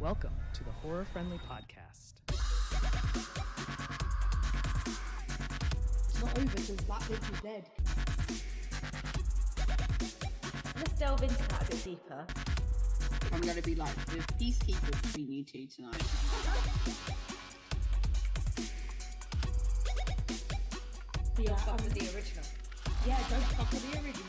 Welcome to the Horror Friendly Podcast. It's not over because that bitch is dead. Let's delve into that a bit deeper. I'm going to be like the peacekeeper between you two tonight. Don't fuck with the original. Yeah, don't fuck with the original.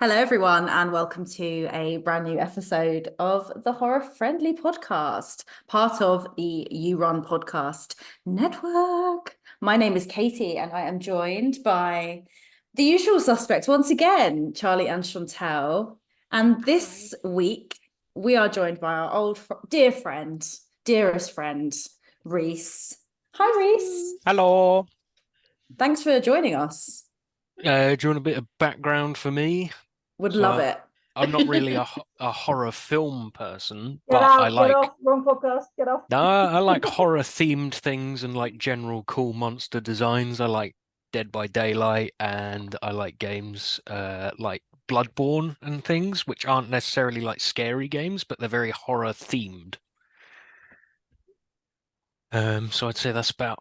Hello, everyone, and welcome to a brand new episode of the Horror Friendly Podcast, part of the You Run Podcast Network. My name is Katie, and I am joined by the usual suspects once again, Charlie and Chantel. And this week, we are joined by our dearest friend, Reece. Hi, Reece. Hello. Thanks for joining us. Do you want a bit of background for me? Would love it. I'm not really a horror film person, Get but out, I like. Get off, wrong podcast, get off. No, I like horror themed things and like general cool monster designs. I like Dead by Daylight, and I like games like Bloodborne and things, which aren't necessarily like scary games, but they're very horror themed. So I'd say that's about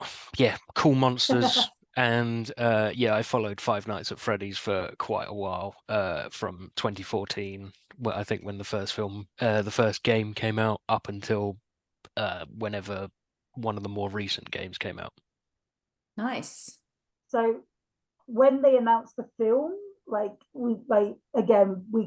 cool monsters. And I followed Five Nights at Freddy's for quite a while, from 2014, I think when the first game came out, up until whenever one of the more recent games came out. Nice. So when they announced the film, we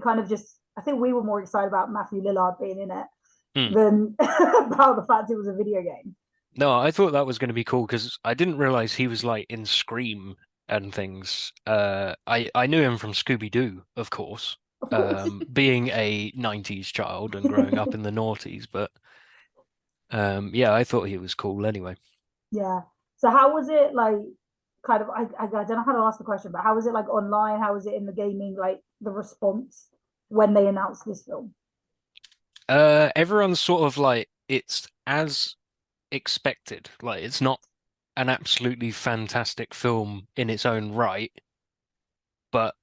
kind of just, I think we were more excited about Matthew Lillard being in it than about the fact it was a video game. No, I thought that was going to be cool because I didn't realize he was like in Scream and things. I knew him from Scooby-Doo, of course, being a 90s child and growing up in the noughties. But I thought he was cool anyway. Yeah. So how was it like? Kind of, I don't know how to ask the question, but how was it like online? How was it in the gaming? Like the response when they announced this film? Everyone's sort of like it's as expected. Like it's not an absolutely fantastic film in its own right, but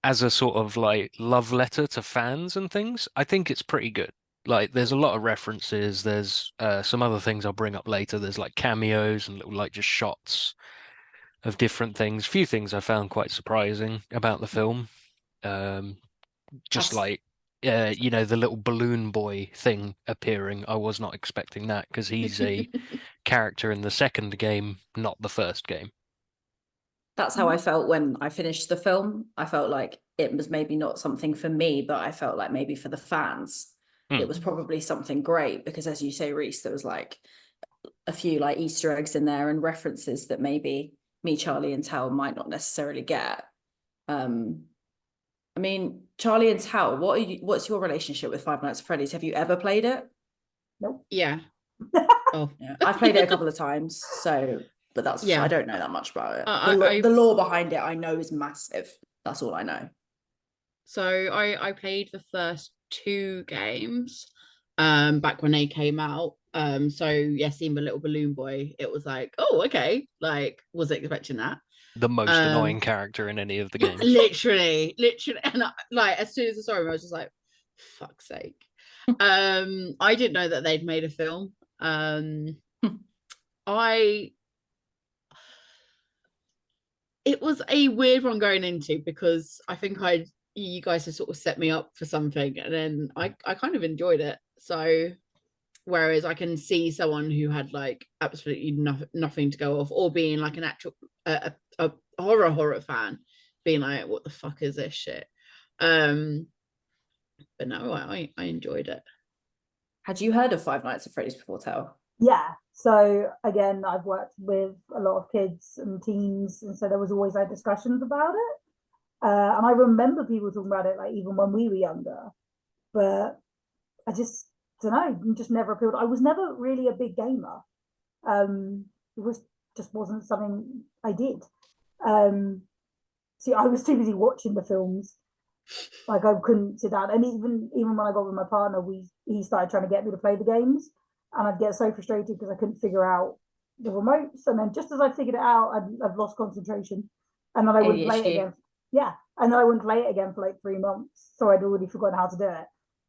as a sort of like love letter to fans and things, I think it's pretty good. Like there's a lot of references, there's some other things I'll bring up later. There's like cameos and little like just shots of different things. Few things I found quite surprising about the film. The little balloon boy thing appearing. I was not expecting that because he's a character in the second game, not the first game. That's how I felt when I finished the film. I felt like it was maybe not something for me, but I felt like maybe for the fans, it was probably something great because, as you say, Reece, there was like a few like Easter eggs in there and references that maybe me, Charlie, and Tal might not necessarily get. I mean, Charlie and Tal, what's your relationship with Five Nights at Freddy's? Have you ever played it? Nope. Yeah. Oh, yeah. I've played it a couple of times, but I don't know that much about it. The lore behind it, I know, is massive. That's all I know. So I played the first two games back when they came out. Seeing the little balloon boy, it was like, oh, okay. Like, was expecting that. The most annoying character in any of the games. Literally. And as soon as I saw him, I was just like, fuck's sake. I didn't know that they'd made a film. It was a weird one going into because I think you guys have sort of set me up for something, and then I kind of enjoyed it. So whereas I can see someone who had like absolutely nothing to go off, or being like an actual a horror fan, being like, what the fuck is this shit? But no, I enjoyed it. Had you heard of Five Nights at Freddy's before, Tal? Yeah. So again, I've worked with a lot of kids and teens, and so there was always like discussions about it. And I remember people talking about it like even when we were younger, but I just don't know, just never appealed. I was never really a big gamer. It just wasn't something I did. See, I was too busy watching the films. Like I couldn't sit down, and even when I got with my partner, he started trying to get me to play the games, and I'd get so frustrated because I couldn't figure out the remotes, and then just as I figured it out, I've lost concentration, and then I wouldn't play it again. Yeah, and then I wouldn't play it again for like 3 months, so I'd already forgotten how to do it.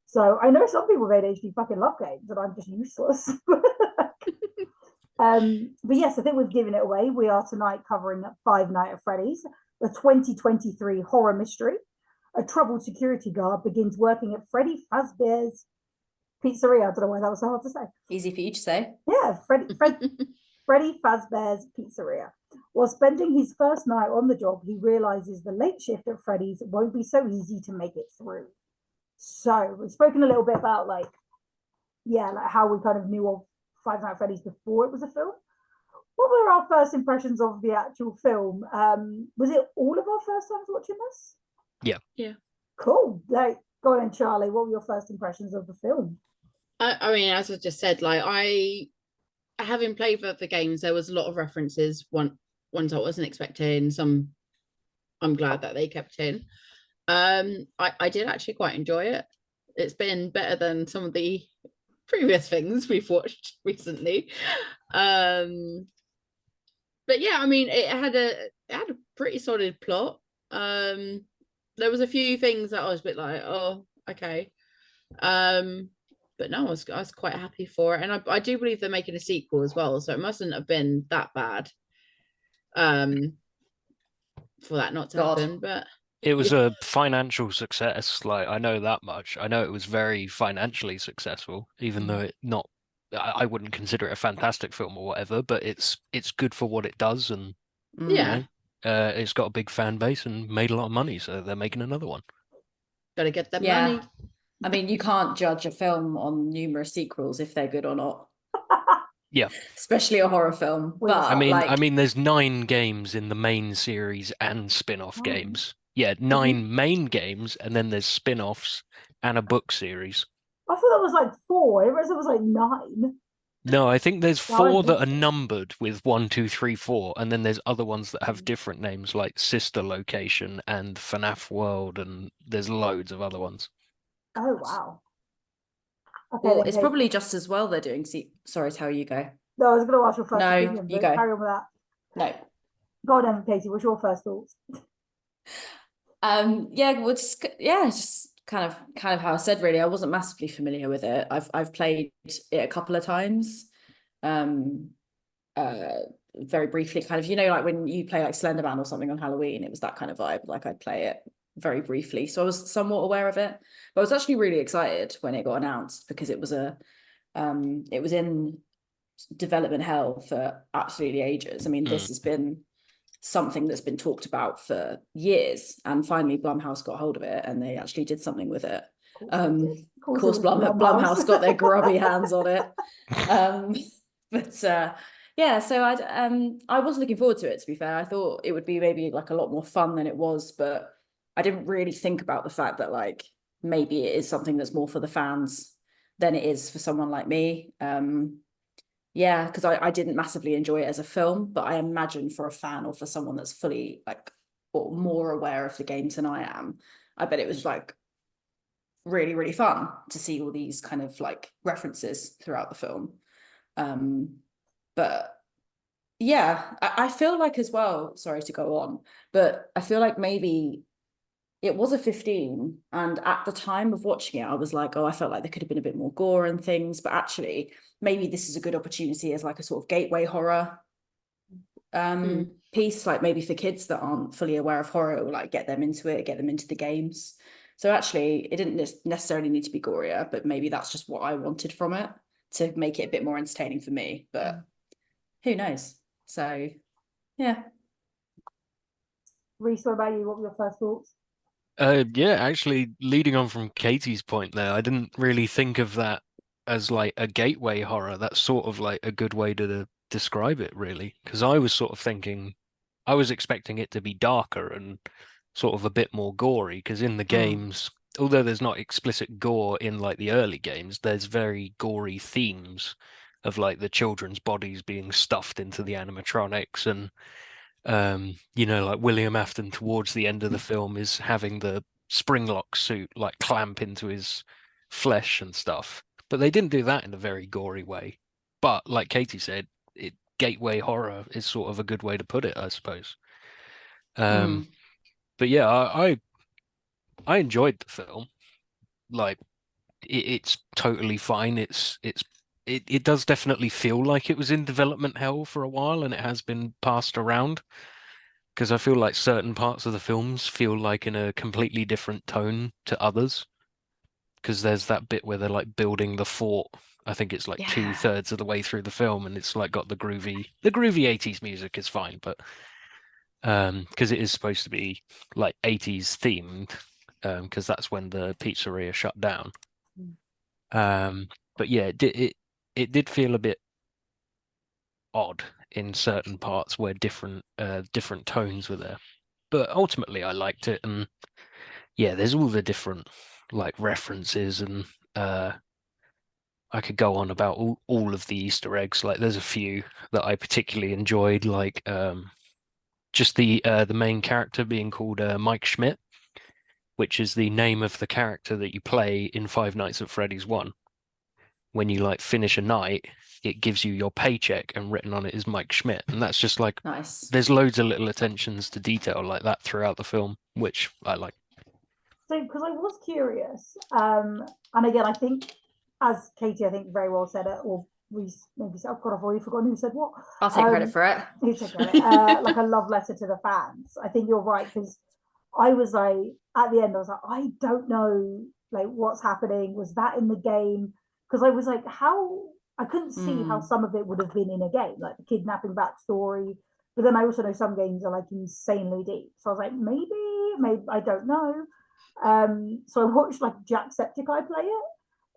So I know some people with ADHD fucking love games, and I'm just useless. But yes, I think we've given it away. We are tonight covering Five Nights at Freddy's, the 2023 horror mystery. A troubled security guard begins working at Freddy Fazbear's Pizzeria. I don't know why that was so hard to say. Easy for you to say. Yeah, Freddy Fazbear's Pizzeria. While spending his first night on the job, he realizes the late shift at Freddy's won't be so easy to make it through. So we've spoken a little bit about like how we kind of knew of Five Nights at Freddy's before it was a film. What were our first impressions of the actual film? Was it all of our first times watching this? Yeah. Cool. Like, go on, Charlie. What were your first impressions of the film? I mean, as I just said, like having played the games, there was a lot of references. Ones I wasn't expecting. Some I'm glad that they kept in. I did actually quite enjoy it. It's been better than some of the previous things we've watched recently. But yeah, I mean, it had a pretty solid plot. There was a few things that I was a bit like, oh, okay. But no, I was quite happy for it, and I do believe they're making a sequel as well, so it mustn't have been that bad. For that not to happen, but it was a financial success. Like, I know that much. I know it was very financially successful, even though I wouldn't consider it a fantastic film or whatever, but it's good for what it does, and yeah, it's got a big fan base and made a lot of money, so they're making another one. gotta get that money. I mean, you can't judge a film on numerous sequels if they're good or not. Yeah. Especially a horror film. But I mean, there's 9 games in the main series and spin-off games. Yeah, 9 main games, and then there's spin-offs and a book series. I thought that was like 4. It was like 9. No, I think there's 4 that are numbered with 1, 2, 3, 4, and then there's other ones that have different names, like Sister Location and FNAF World, and there's loads of other ones. Oh wow. Okay, well, it's probably just as well they're doing. Sorry, how you go? No, I was going to ask your first opinion, you but go. carry on with that. No. Go on, Katie. What's your first thoughts? Just kind of how I said. Really, I wasn't massively familiar with it. I've played it a couple of times, very briefly. Kind of, like when you play like Slenderman or something on Halloween, it was that kind of vibe. Like I'd play it very briefly, so I was somewhat aware of it. But I was actually really excited when it got announced because it was in development hell for absolutely ages. I mean, this has been something that's been talked about for years, and finally Blumhouse got hold of it and they actually did something with it. Of course Blumhouse got their grubby hands on it. So I was looking forward to it, to be fair. I thought it would be maybe like a lot more fun than it was, but I didn't really think about the fact that like maybe it is something that's more for the fans than it is for someone like me. Because I didn't massively enjoy it as a film, but I imagine for a fan or for someone that's fully like or more aware of the games than I am, I bet it was like really, really fun to see all these kind of like references throughout the film. But yeah, I feel like as well, sorry to go on, but I feel like maybe it was a 15, and at the time of watching it I was like, I felt like there could have been a bit more gore and things, but actually maybe this is a good opportunity as like a sort of gateway horror piece, like maybe for kids that aren't fully aware of horror, or like get them into it, get them into the games. So actually it didn't necessarily need to be gorier, but maybe that's just what I wanted from it to make it a bit more entertaining for me, but who knows. So yeah. Reece, what about you? What were your first thoughts? Actually, leading on from Katie's point there, I didn't really think of that as like a gateway horror. That's sort of like a good way to describe it, really, because I was sort of thinking, I was expecting it to be darker and sort of a bit more gory, because in the games, although there's not explicit gore in like the early games, there's very gory themes of like the children's bodies being stuffed into the animatronics, and like William Afton towards the end of the film is having the Springlock suit like clamp into his flesh and stuff. But they didn't do that in a very gory way. But like Katie said, gateway horror is sort of a good way to put it, I suppose. But yeah, I enjoyed the film. Like it's totally fine. It does definitely feel like it was in development hell for a while, and it has been passed around. Because I feel like certain parts of the films feel like in a completely different tone to others. Because there's that bit where they're like building the fort. I think it's like Yeah. 2/3 of the way through the film, and it's like got the groovy 80s music is fine, but because it is supposed to be like 80s themed, because that's when the pizzeria shut down. But yeah, it did feel a bit odd in certain parts where different tones were there. But ultimately, I liked it, and yeah, there's all the different like references, and I could go on about all of the Easter eggs. Like, there's a few that I particularly enjoyed, like just the main character being called Mike Schmidt, which is the name of the character that you play in Five Nights at Freddy's 1. When you like finish a night, it gives you your paycheck, and written on it is Mike Schmidt, and that's just like Nice. there's loads of little attentions to detail like that throughout the film, which I like. So, because I was curious, and again, I think, as Katie, I think very well said it, or Reece maybe said, I've got already forgotten who said what. I'll take credit for it. You take credit. Like a love letter to the fans. I think you're right, because I was like, at the end, I was like, I don't know, like, what's happening. Was that in the game? Because I was like, how I couldn't see how some of it would have been in a game, like the kidnapping backstory. But then I also know some games are like insanely deep. So I was like, maybe I don't know. So I watched like Jacksepticeye play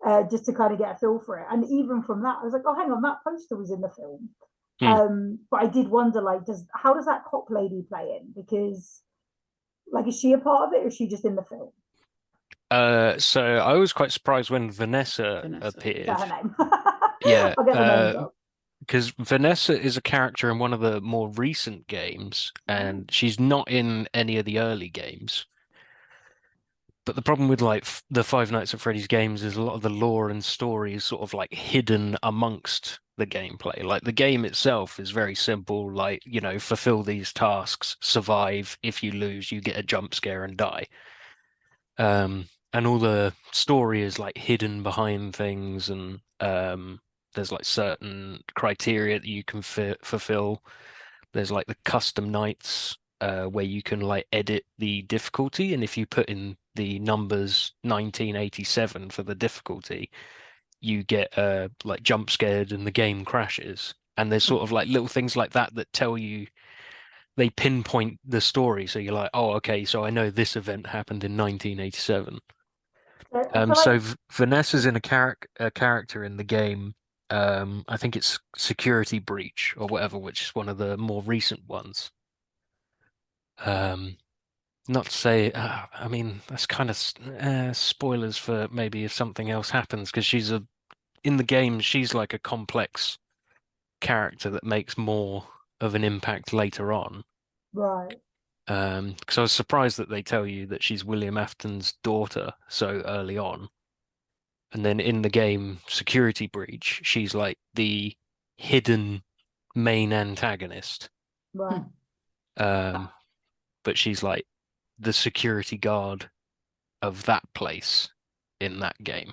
it, just to kind of get a feel for it. And even from that, I was like, oh, hang on, that poster was in the film. But I did wonder, like, how does that cop lady play in? Because, like, is she a part of it, or is she just in the film? So I was quite surprised when Vanessa Vanessa. Is appeared. that her name? Yeah, I'll get the names up. because Vanessa is a character in one of the more recent games, and she's not in any of the early games. But the problem with like the Five Nights at Freddy's games is a lot of the lore and story is sort of like hidden amongst the gameplay. Like, the game itself is very simple, like, fulfill these tasks, survive. If you lose, you get a jump scare and die. And all the story is like hidden behind things, and there's like certain criteria that you can fulfill. There's like the custom nights where you can like edit the difficulty, and if you put in the numbers 1987 for the difficulty, you get like jump scared and the game crashes. And there's sort of like little things like that that tell you, they pinpoint the story, so you're like, oh, okay, so I know this event happened in 1987. I feel So like, Vanessa's in a character in the game. I think it's Security Breach or whatever, which is one of the more recent ones. Not to say, I mean, that's kind of spoilers for maybe if something else happens, because in the game, she's like a complex character that makes more of an impact later on. right. Because I was surprised that they tell you that she's William Afton's daughter so early on. And then in the game Security Breach, she's like the hidden main antagonist. Right. But she's like the security guard of that place in that game.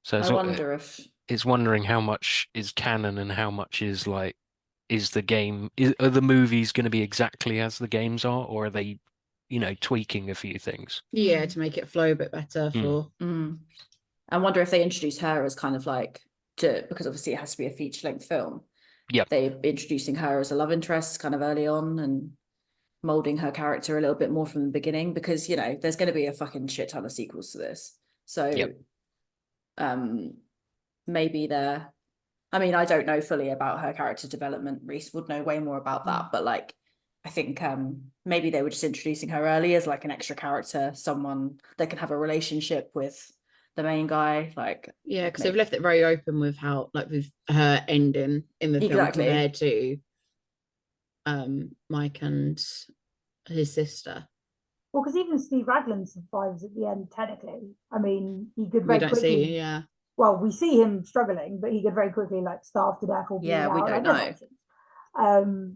So I wonder if it's wondering how much is canon and how much is like, is the game, are the movies going to be exactly as the games are, or are they, tweaking a few things? Yeah, to make it flow a bit better for. I wonder if they introduce her as kind of like, because obviously it has to be a feature-length film. Yep. They're introducing her as a love interest kind of early on and molding her character a little bit more from the beginning, because there's going to be a fucking shit ton of sequels to this. So Yep. maybe they're, I mean, I don't know fully about her character development. Reece would know way more about that, but like, I think maybe they were just introducing her early as like an extra character, someone that can have a relationship with the main guy. Like, Yeah, because they've left it very open with how, like, with her ending in the film Exactly. compared to Mike and his sister. Well, because even Steve Raglan survives at the end, technically. I mean, he could We very don't quickly. see, yeah. Well, we see him struggling, but he could very quickly like starve to death or bleed out. we don't like, know. there's options.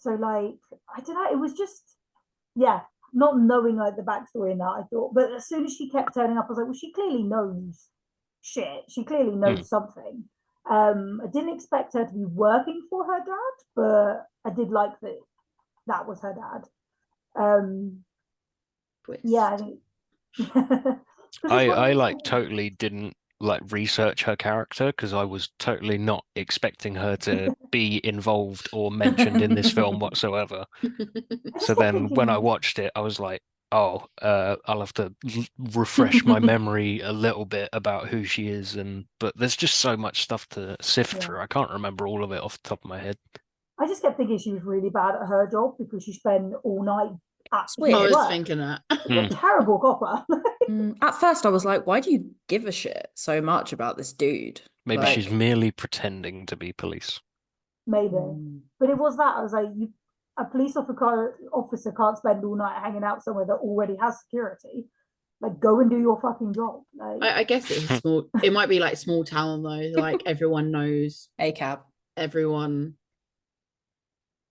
So like, I don't know. It was just, yeah. not knowing like the backstory in that, I thought, but as soon as she kept turning up, I was like, well, she clearly knows shit. She clearly knows something. I didn't expect her to be working for her dad, but I did like that was her dad. Twist. Yeah, I think. I like totally didn't like research her character because I was totally not expecting her to be involved or mentioned in this film whatsoever. So then when I watched it, I was like, oh, I'll have to refresh my memory a little bit about who she is. But there's just so much stuff to sift through. I can't remember all of it off the top of my head. I just kept thinking she was really bad at her job because she spent all night at I was work. thinking that. Terrible copper. At first, I was like, why do you give a shit so much about this dude? Maybe Like, she's merely pretending to be police. Maybe. But it was that. I was like, a police officer can't spend all night hanging out somewhere that already has security. Like, go and do your fucking job. Like, I guess it's small. It might be like small town though. Like everyone knows ACAB. everyone.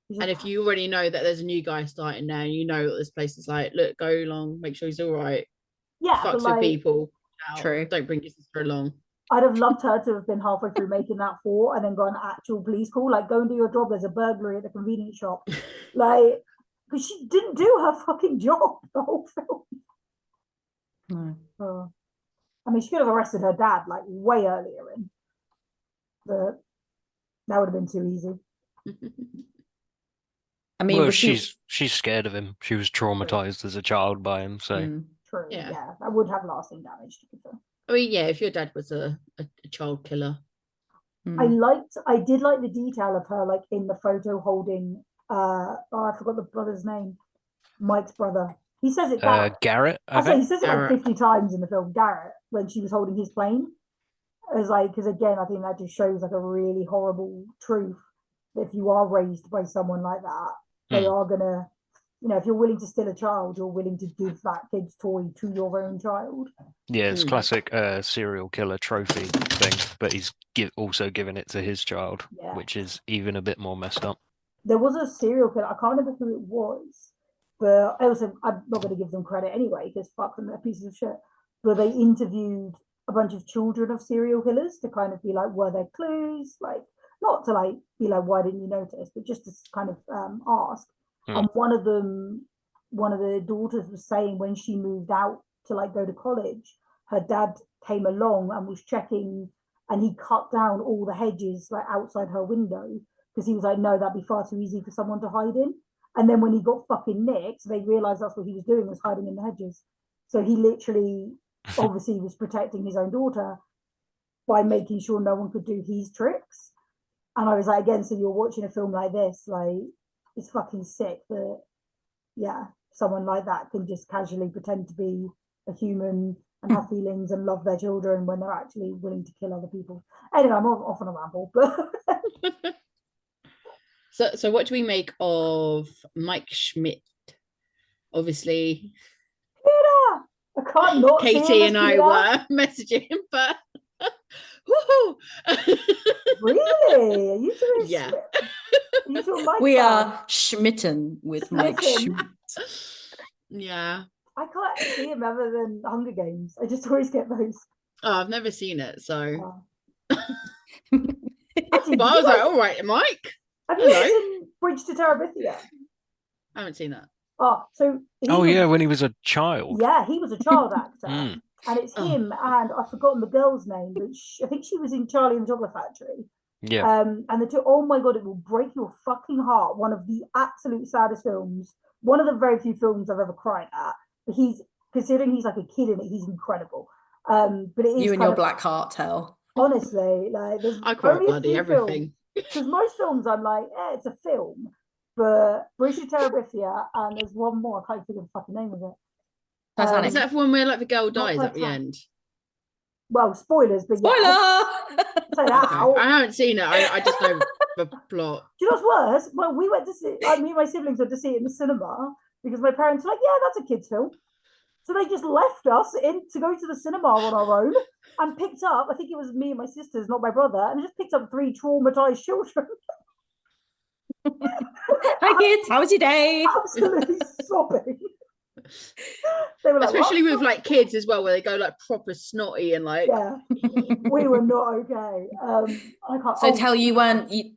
And if you already know that there's a new guy starting there, you know that this place is like, look, go along, make sure he's all right. Yeah, Fucks but with like, people. True. Don't bring your sister along. I'd have loved her to have been halfway through making that fort and then got an actual police call. Like, go and do your job. There's a burglary at the convenience shop. Like, because she didn't do her fucking job the whole film. No. I mean, she could have arrested her dad like way earlier in, but that would have been too easy. I mean, Well, was she- she's scared of him. She was traumatized as a child by him, so True. Yeah. Yeah, that would have lasting damage to be fair. I mean, yeah, if your dad was a child killer. I did like the detail of her like in the photo holding I forgot the brother's name. Mike's brother. He says it Garrett. Garrett, I I say think. he says it like 50 times in the film, Garrett, when she was holding his plane. It was like, because again, I think that just shows like a really horrible truth that if you are raised by someone like that, they are gonna, you know, if you're willing to steal a child, you're willing to give that kid's toy to your own child. Yeah, it's classic serial killer trophy thing, but he's also given it to his child, which is even a bit more messed up. There was a serial killer, I can't remember who it was, but I'm not going to give them credit anyway, because fuck them, they're pieces of shit. But they interviewed a bunch of children of serial killers to kind of be like, were there clues? Like, not to like be like, why didn't you notice? But just to kind of ask. And one of the daughters was saying when she moved out to like go to college, her dad came along and was checking, and he cut down all the hedges like outside her window because he was like, no, that'd be far too easy for someone to hide in. And then when he got fucking nicked, they realized that's what he was doing, was hiding in the hedges. So he literally obviously was protecting his own daughter by making sure no one could do his tricks. And I was like, again, so you're watching a film like this, like, it's fucking sick that, yeah, someone like that can just casually pretend to be a human and have feelings and love their children when they're actually willing to kill other people. Anyway, I'm off on a ramble, but... So what do we make of Mike Schmidt? Obviously, I can't not Katie and I were messaging him, but really? Are you doing yeah. We are schmitten with Mike Schmidt. Yeah. I can't see him other than Hunger Games. I just always get those. Oh, I've never seen it, so. Actually, but I was like, all right, Mike. Have you seen Bridge to Terabithia? I haven't seen that. Oh, so. Yeah, when he was a child. Yeah, he was a child actor. And it's him, and I've forgotten the girl's name, but I think she was in Charlie and the Chocolate Factory. Yeah. And the two, oh my God, it will break your fucking heart. One of the absolute saddest films. One of the very few films I've ever cried at. But considering he's like a kid in it, he's incredible. But it is you and your black heart tell. Honestly, like there's I cry bloody everything. Because most films I'm like, it's a film. But Bridge to Terabithia, and there's one more, I can't think of the fucking name of it. Is that the one where like the girl dies at the end? Well, spoilers, but spoiler! Say that out. I haven't seen it. I just know the plot. Do you know what's worse? Well, we went to see, me and my siblings went to see it in the cinema because my parents were like, yeah, that's a kid's film. So they just left us to go to the cinema on our own and picked up, I think it was me and my sisters, not my brother, and just picked up 3 traumatized children. Hi kids, how was your day? Absolutely sobbing. They were like, Especially what? with like kids as well, where they go like proper snotty and like Yeah, we were not okay. I can't. So Oh, tell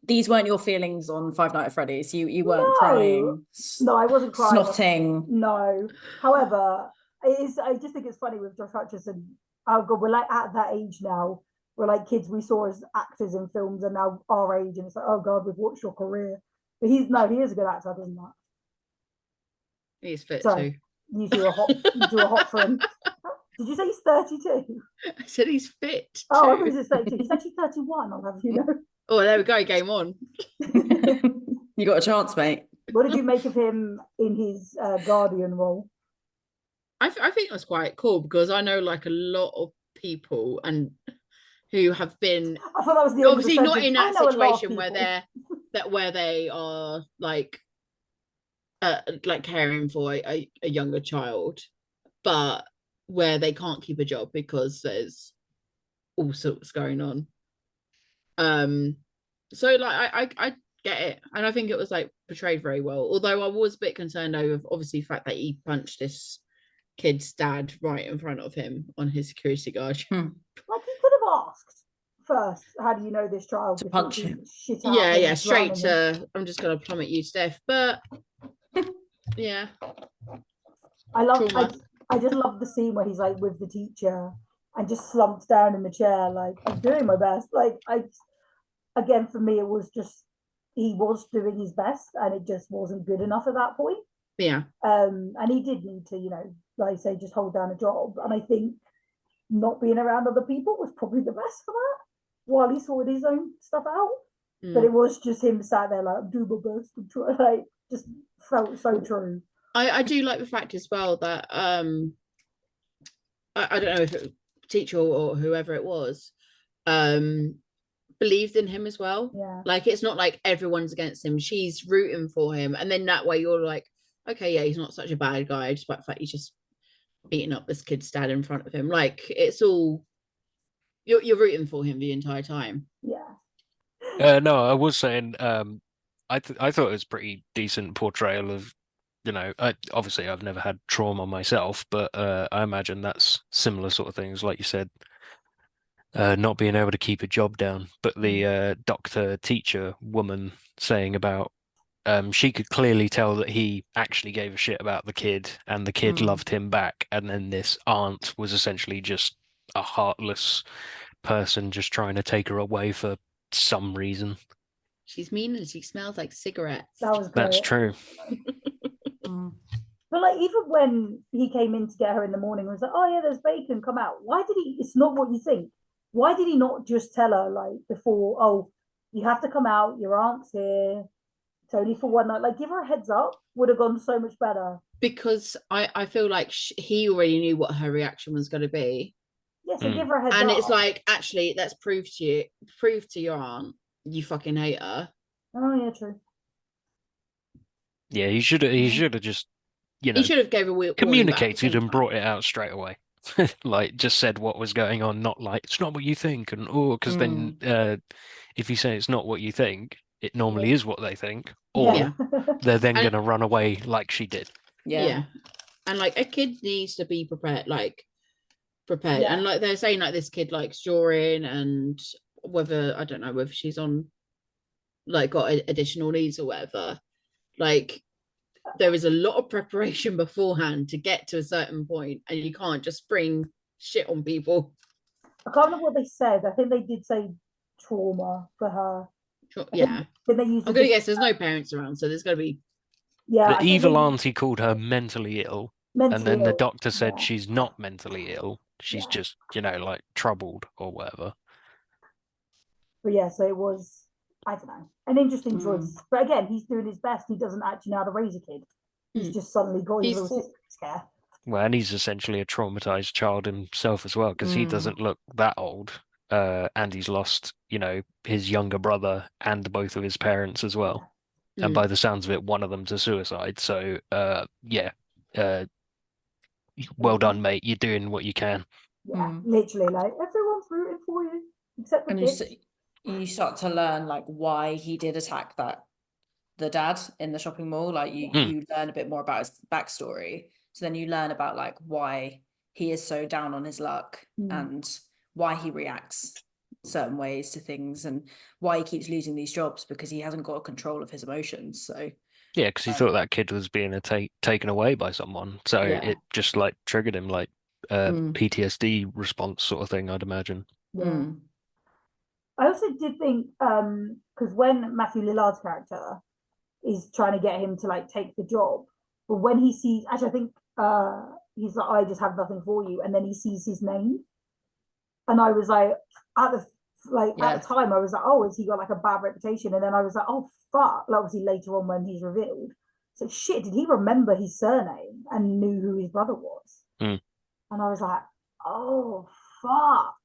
these weren't your feelings on Five Nights at Freddy's. You weren't no, crying, no, I wasn't crying. snotting. No. However, it is. I just think it's funny with Josh Hutcherson. Oh God, we're like at that age now. We're like kids we saw as actors in films, and now our age, and it's like, oh God, we've watched your career. But he is a good actor, doesn't that? he's fit So too. you do a hot for him. Did you say he's 32? I said he's fit too. Oh, I thought he was 32. He's actually 31. I'll have you know. Oh, there we go. Game on. You got a chance, mate. What did you make of him in his Guardian role? I think that's quite cool because I know like a lot of people and who have been I thought that was the end of the obviously not sentence. in I that know a lot of situation where people. where they are like caring for a younger child, but where they can't keep a job because there's all sorts going on. So like I get it, and I think it was like portrayed very well. Although I was a bit concerned over obviously the fact that he punched this kid's dad right in front of him on his security guard. Like he could have asked first, how do you know this child? To before punch he him. shit out Yeah, him yeah, and straight drowning him. to I'm just gonna plummet you to death. But yeah, trauma. I just love the scene where he's like with the teacher and just slumped down in the chair, like I'm doing my best. Like again, for me, it was just he was doing his best, and it just wasn't good enough at that point. Yeah, And he did need to, like I say, just hold down a job. And I think not being around other people was probably the best for that while he sorted his own stuff out. But it was just him sat there like, do my best, like just felt so true. I do like the fact as well that I don't know if it was teacher or whoever it was believed in him as well. Yeah. Like it's not like everyone's against him. She's rooting for him, and then that way you're like, okay, yeah, he's not such a bad guy, despite the fact he's just beating up this kid's dad in front of him. Like it's all you're rooting for him the entire time. Yeah. No, I was saying, I thought it was pretty decent portrayal of, obviously I've never had trauma myself, but I imagine that's similar sort of things, like you said, not being able to keep a job down. But the doctor teacher woman saying about, she could clearly tell that he actually gave a shit about the kid, and the kid loved him back, and then this aunt was essentially just a heartless person just trying to take her away for some reason. She's mean and she smells like cigarettes. That was great. That's true. But like even when he came in to get her in the morning and was like, oh yeah, there's bacon, come out. Why did he? It's not what you think. Why did he not just tell her like before, oh, you have to come out, your aunt's here, it's only for one night. Like give her a heads up, would have gone so much better. Because I feel like he already knew what her reaction was going to be. Yeah, so give her a heads up. And it's like, actually, let's prove to your aunt you fucking hate her. Oh yeah, true. Yeah, he should have just, he should have gave a communicated and brought it out straight away. Like just said what was going on, not like it's not what you think, and because then if you say it's not what you think, it normally is what they think, or they're then going to run away like she did. Yeah. And like a kid needs to be prepared, and like they're saying like this kid likes drawing, and whether I don't know whether she's on like got additional needs or whatever, like there is a lot of preparation beforehand to get to a certain point, and you can't just spring shit on people. I can't remember what they said. I think they did say trauma for her. Yeah, I'm gonna guess there's no parents around, so there's gonna be. Yeah, the evil auntie called her mentally ill, and then the doctor said she's not mentally ill. She's just, like troubled or whatever. But yeah, so it was, I don't know, an interesting choice. But again, he's doing his best. He doesn't actually know how to raise a kid. He's just suddenly got his little sister scare. Well, and he's essentially a traumatized child himself as well, because he doesn't look that old. And he's lost, his younger brother and both of his parents as well. And by the sounds of it, one of them to suicide. So, well done, mate. You're doing what you can. Yeah, literally, like everyone's rooting for you except for kids. You start to learn like why he did attack the dad in the shopping mall. Like you learn a bit more about his backstory, So then you learn about like why he is so down on his luck and why he reacts certain ways to things and why he keeps losing these jobs because he hasn't got control of his emotions. So Yeah, because he thought that kid was being taken away by someone, so Yeah. it just like triggered him like Mm. PTSD response sort of thing, I'd imagine. Yeah. I also did think because when Matthew Lillard's character is trying to get him to like take the job, but when he sees, actually, I think he's like, I just have nothing for you, and then he sees his name, and I was like, at the at the time, I was like, oh, has he got like a bad reputation? And then I was like, oh fuck, like, obviously later on when he's revealed, so shit, did he remember his surname and knew who his brother was? Mm. And I was like, oh fuck.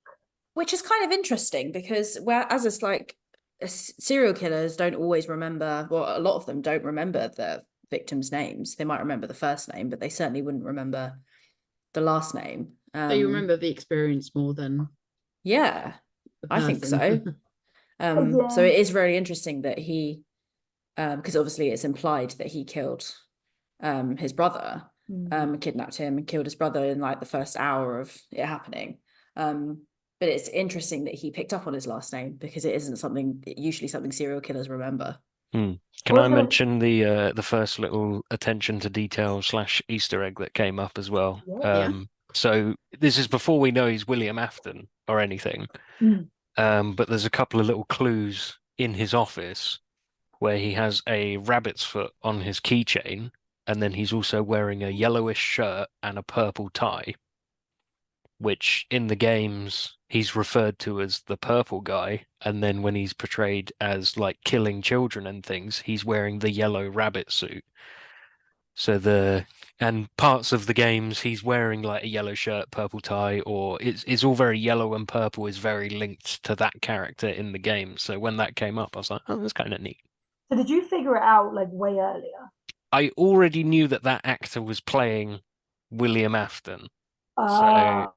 Which is kind of interesting because whereas it's like serial killers don't always remember, well, a lot of them don't remember the victims' names. They might remember the first name, but they certainly wouldn't remember the last name. So you remember the experience more than Yeah, the I think so. person. So it is very interesting that he, because obviously it's implied that he killed his brother, kidnapped him and killed his brother in like the first hour of it happening. But it's interesting that he picked up on his last name because it isn't usually something serial killers remember. Can Well, I so- mention the first little attention to detail / Easter egg that came up as well? Yeah. So this is before we know he's William Afton or anything. But there's a couple of little clues in his office where he has a rabbit's foot on his keychain, and then he's also wearing a yellowish shirt and a purple tie, which in the games he's referred to as the purple guy, and then when he's portrayed as like killing children and things, he's wearing the yellow rabbit suit. So and parts of the games he's wearing like a yellow shirt, purple tie, or it's all very yellow and purple is very linked to that character in the game. So when that came up, I was like, oh, that's kind of neat. So did you figure it out like way earlier? I already knew that actor was playing William Afton. Uh, So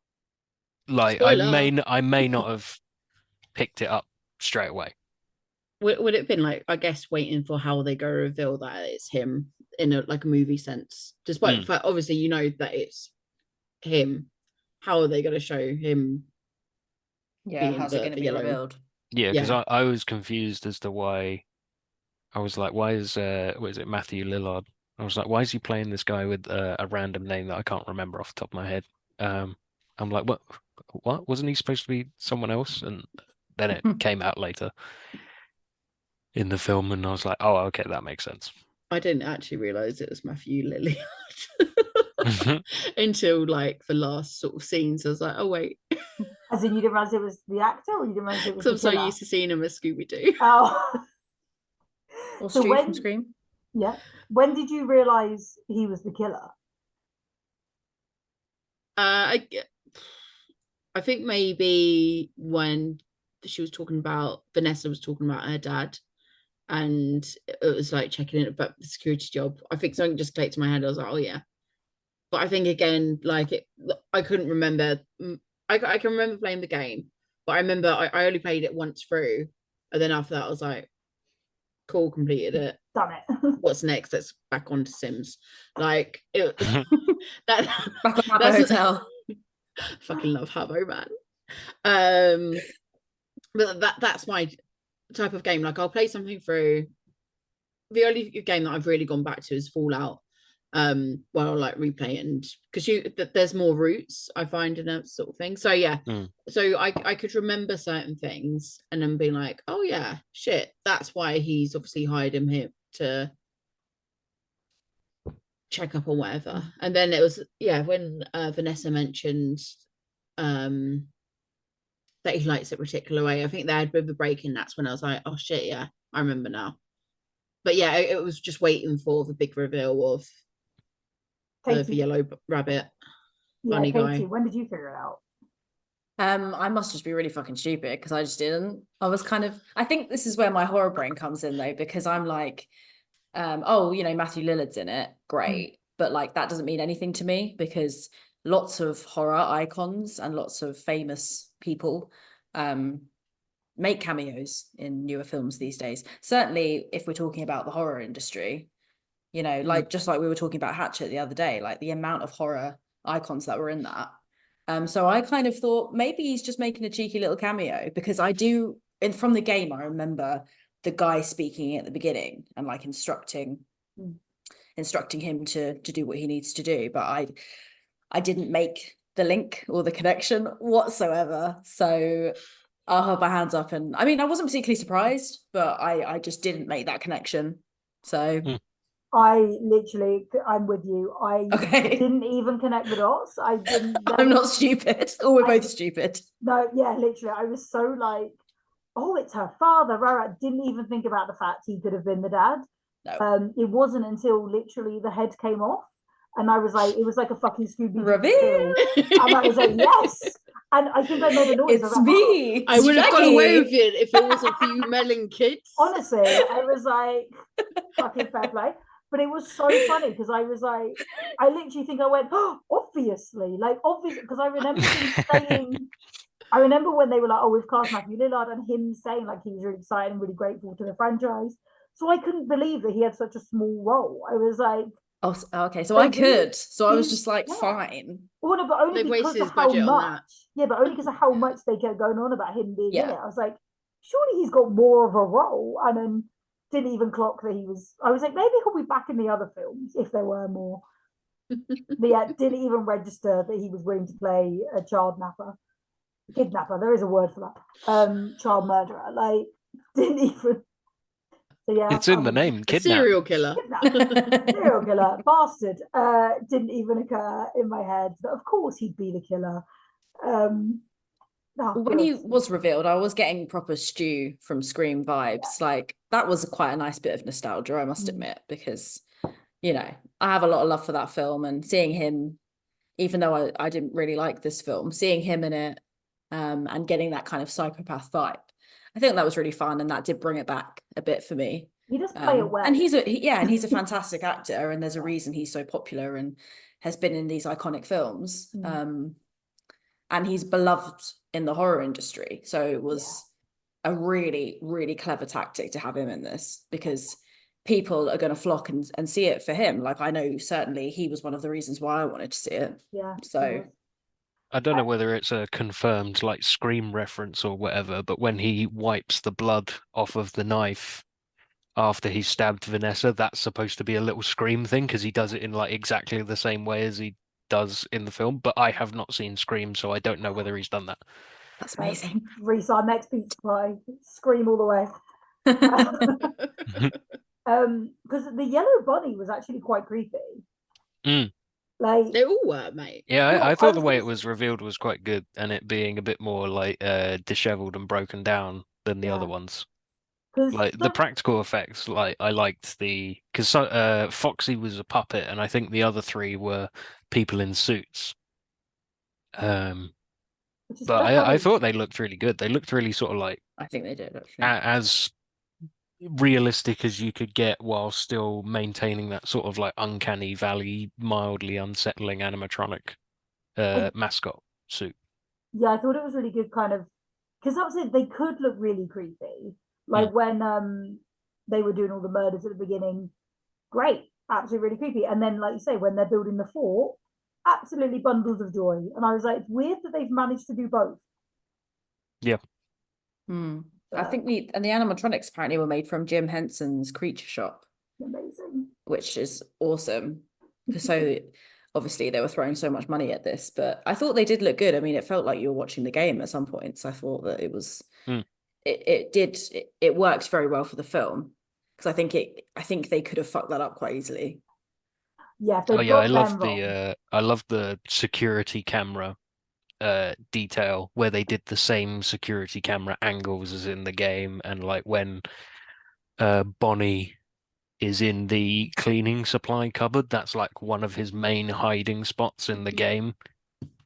like Spoiler. I may not have picked it up straight away. Would it have been like, I guess, waiting for how they go reveal that it's him in a like a movie sense, despite the fact obviously you know that it's him. How are they going to show him? Yeah, how's it going to be yellow revealed? Yeah, because I was confused as to why. I was like, why is what is it, Matthew Lillard? I was like, why is he playing this guy with a random name that I can't remember off the top of my head? I'm like, what? Wasn't he supposed to be someone else? And then it came out later in the film, and I was like, oh, okay, that makes sense. I didn't actually realize it was Matthew Lillard until like the last sort of scenes. I was like, oh wait, as in you didn't realize it was the actor, or you didn't realize it was because the I'm so killer? used to seeing him as Scooby Doo. Oh. Or So Stu when- from Scream? Yeah. When did you realize he was the killer? I think maybe when Vanessa was talking about her dad, and it was like checking in about the security job. I think something just clicked in my head. I was like, oh yeah. But I think again, like I couldn't remember. I can remember playing the game, but I remember I only played it once through, and then after that I was like, cool, completed it. Done it. What's next? Let's back on to Sims. Like it, Back on Habbo Hotel. Fucking love Habbo, man. But that's my type of game. Like I'll play something through. The only game that I've really gone back to is Fallout. Well, I'll like replay it, and because there's more routes I find in a sort of thing. So yeah, so I could remember certain things and then be like, oh yeah, shit, that's why he's obviously hired him here to check up on whatever. And then it was when Vanessa mentioned that he likes it a particular way. I think they had a bit of a break, and that's when I was like, oh shit, yeah, I remember now. But yeah, it was just waiting for the big reveal of the yellow rabbit bunny guy. When did you figure it out? I must just be really fucking stupid because I just didn't. I think this is where my horror brain comes in though, because I'm like, Matthew Lillard's in it, great. But like that doesn't mean anything to me because lots of horror icons and lots of famous people make cameos in newer films these days. Certainly if we're talking about the horror industry, You know, like just like we were talking about Hatchet the other day, like the amount of horror icons that were in that. So I kind of thought maybe he's just making a cheeky little cameo, because I do, and from the game, I remember the guy speaking at the beginning and like instructing him to do what he needs to do. But I didn't make the link or the connection whatsoever. So I'll hold my hands up. And I mean, I wasn't particularly surprised, but I just didn't make that connection. So I'm with you. I okay. didn't even connect the dots. I didn't. I'm not stupid. Or we're both stupid. No, yeah, literally. I was so like, oh, it's her father. Right. Didn't even think about the fact he could have been the dad. No. It wasn't until literally the head came off, and I was like, it was like a fucking Scooby Reveal. And I was like, yes. And I think I made a noise. It's me. I would have got away with it if it wasn't for you Melon kids. Honestly, I was like, fucking fair play. But it was so funny because I was like, I literally think I went, oh, obviously, because I remember him saying, I remember when they were like, oh, we've cast Matthew Lillard, and him saying like he was really excited and really grateful to the franchise. So I couldn't believe that he had such a small role. I was like, oh, okay. So I could. So I was just like, fine. Well, no, but only They've because wasted of his how budget on much. that. Yeah, but only because of how much they kept going on about him being in Yeah. it. I was like, surely he's got more of a role. And then didn't even clock that he was. I was like, maybe he'll be back in the other films if there were more. But yeah, didn't even register that he was willing to play a kidnapper. There is a word for that. Child murderer. Like, didn't even. So yeah, It's in the name, A kidnap. serial killer. Serial killer, bastard. Didn't even occur in my head that of course he'd be the killer. When he was revealed, I was getting proper Stew from Scream vibes. Like that was quite a nice bit of nostalgia, I must admit, because you know, I have a lot of love for that film, and seeing him, even though I didn't really like this film, seeing him in it and getting that kind of psychopath vibe, I think that was really fun, and that did bring it back a bit for me. He does play it well. And he's a fantastic actor, and there's a reason he's so popular and has been in these iconic films. And he's beloved in the horror industry. So it was a really, really clever tactic to have him in this, because people are going to flock and see it for him. Like I know certainly he was one of the reasons why I wanted to see it. Yeah. So I don't know whether it's a confirmed like Scream reference or whatever, but when he wipes the blood off of the knife after he stabbed Vanessa, that's supposed to be a little Scream thing, because he does it in like exactly the same way as he does in the film. But I have not seen Scream, so I don't know whether he's done that. that's amazing. Reece, our next pizza pie. Scream all the way. Because the yellow bunny was actually quite creepy. Like They all were, mate. Yeah, Well, I I thought was the way gonna it was revealed was quite good, and it being a bit more like disheveled and broken down than the other ones. Like the practical effects, like I liked because Foxy was a puppet, and I think the other three were people in suits. But I thought they looked really good. They looked really sort of like, I think they did actually. As realistic as you could get, while still maintaining that sort of like uncanny valley, mildly unsettling animatronic mascot suit. Yeah, I thought it was really good, kind of, because that was it. They could look really creepy, like when they were doing all the murders at the beginning. Great, absolutely really creepy. And then, like you say, when they're building the fort, absolutely bundles of joy. And I was like, it's weird that they've managed to do both. Yeah. I think the animatronics apparently were made from Jim Henson's Creature Shop. Amazing. Which is awesome. So obviously they were throwing so much money at this, but I thought they did look good. I mean, it felt like you were watching the game at some points. I thought that it was it worked very well for the film, because I think they could have fucked that up quite easily. Yeah. I love the security camera detail, where they did the same security camera angles as in the game, and like when Bonnie is in the cleaning supply cupboard, that's like one of his main hiding spots in the game.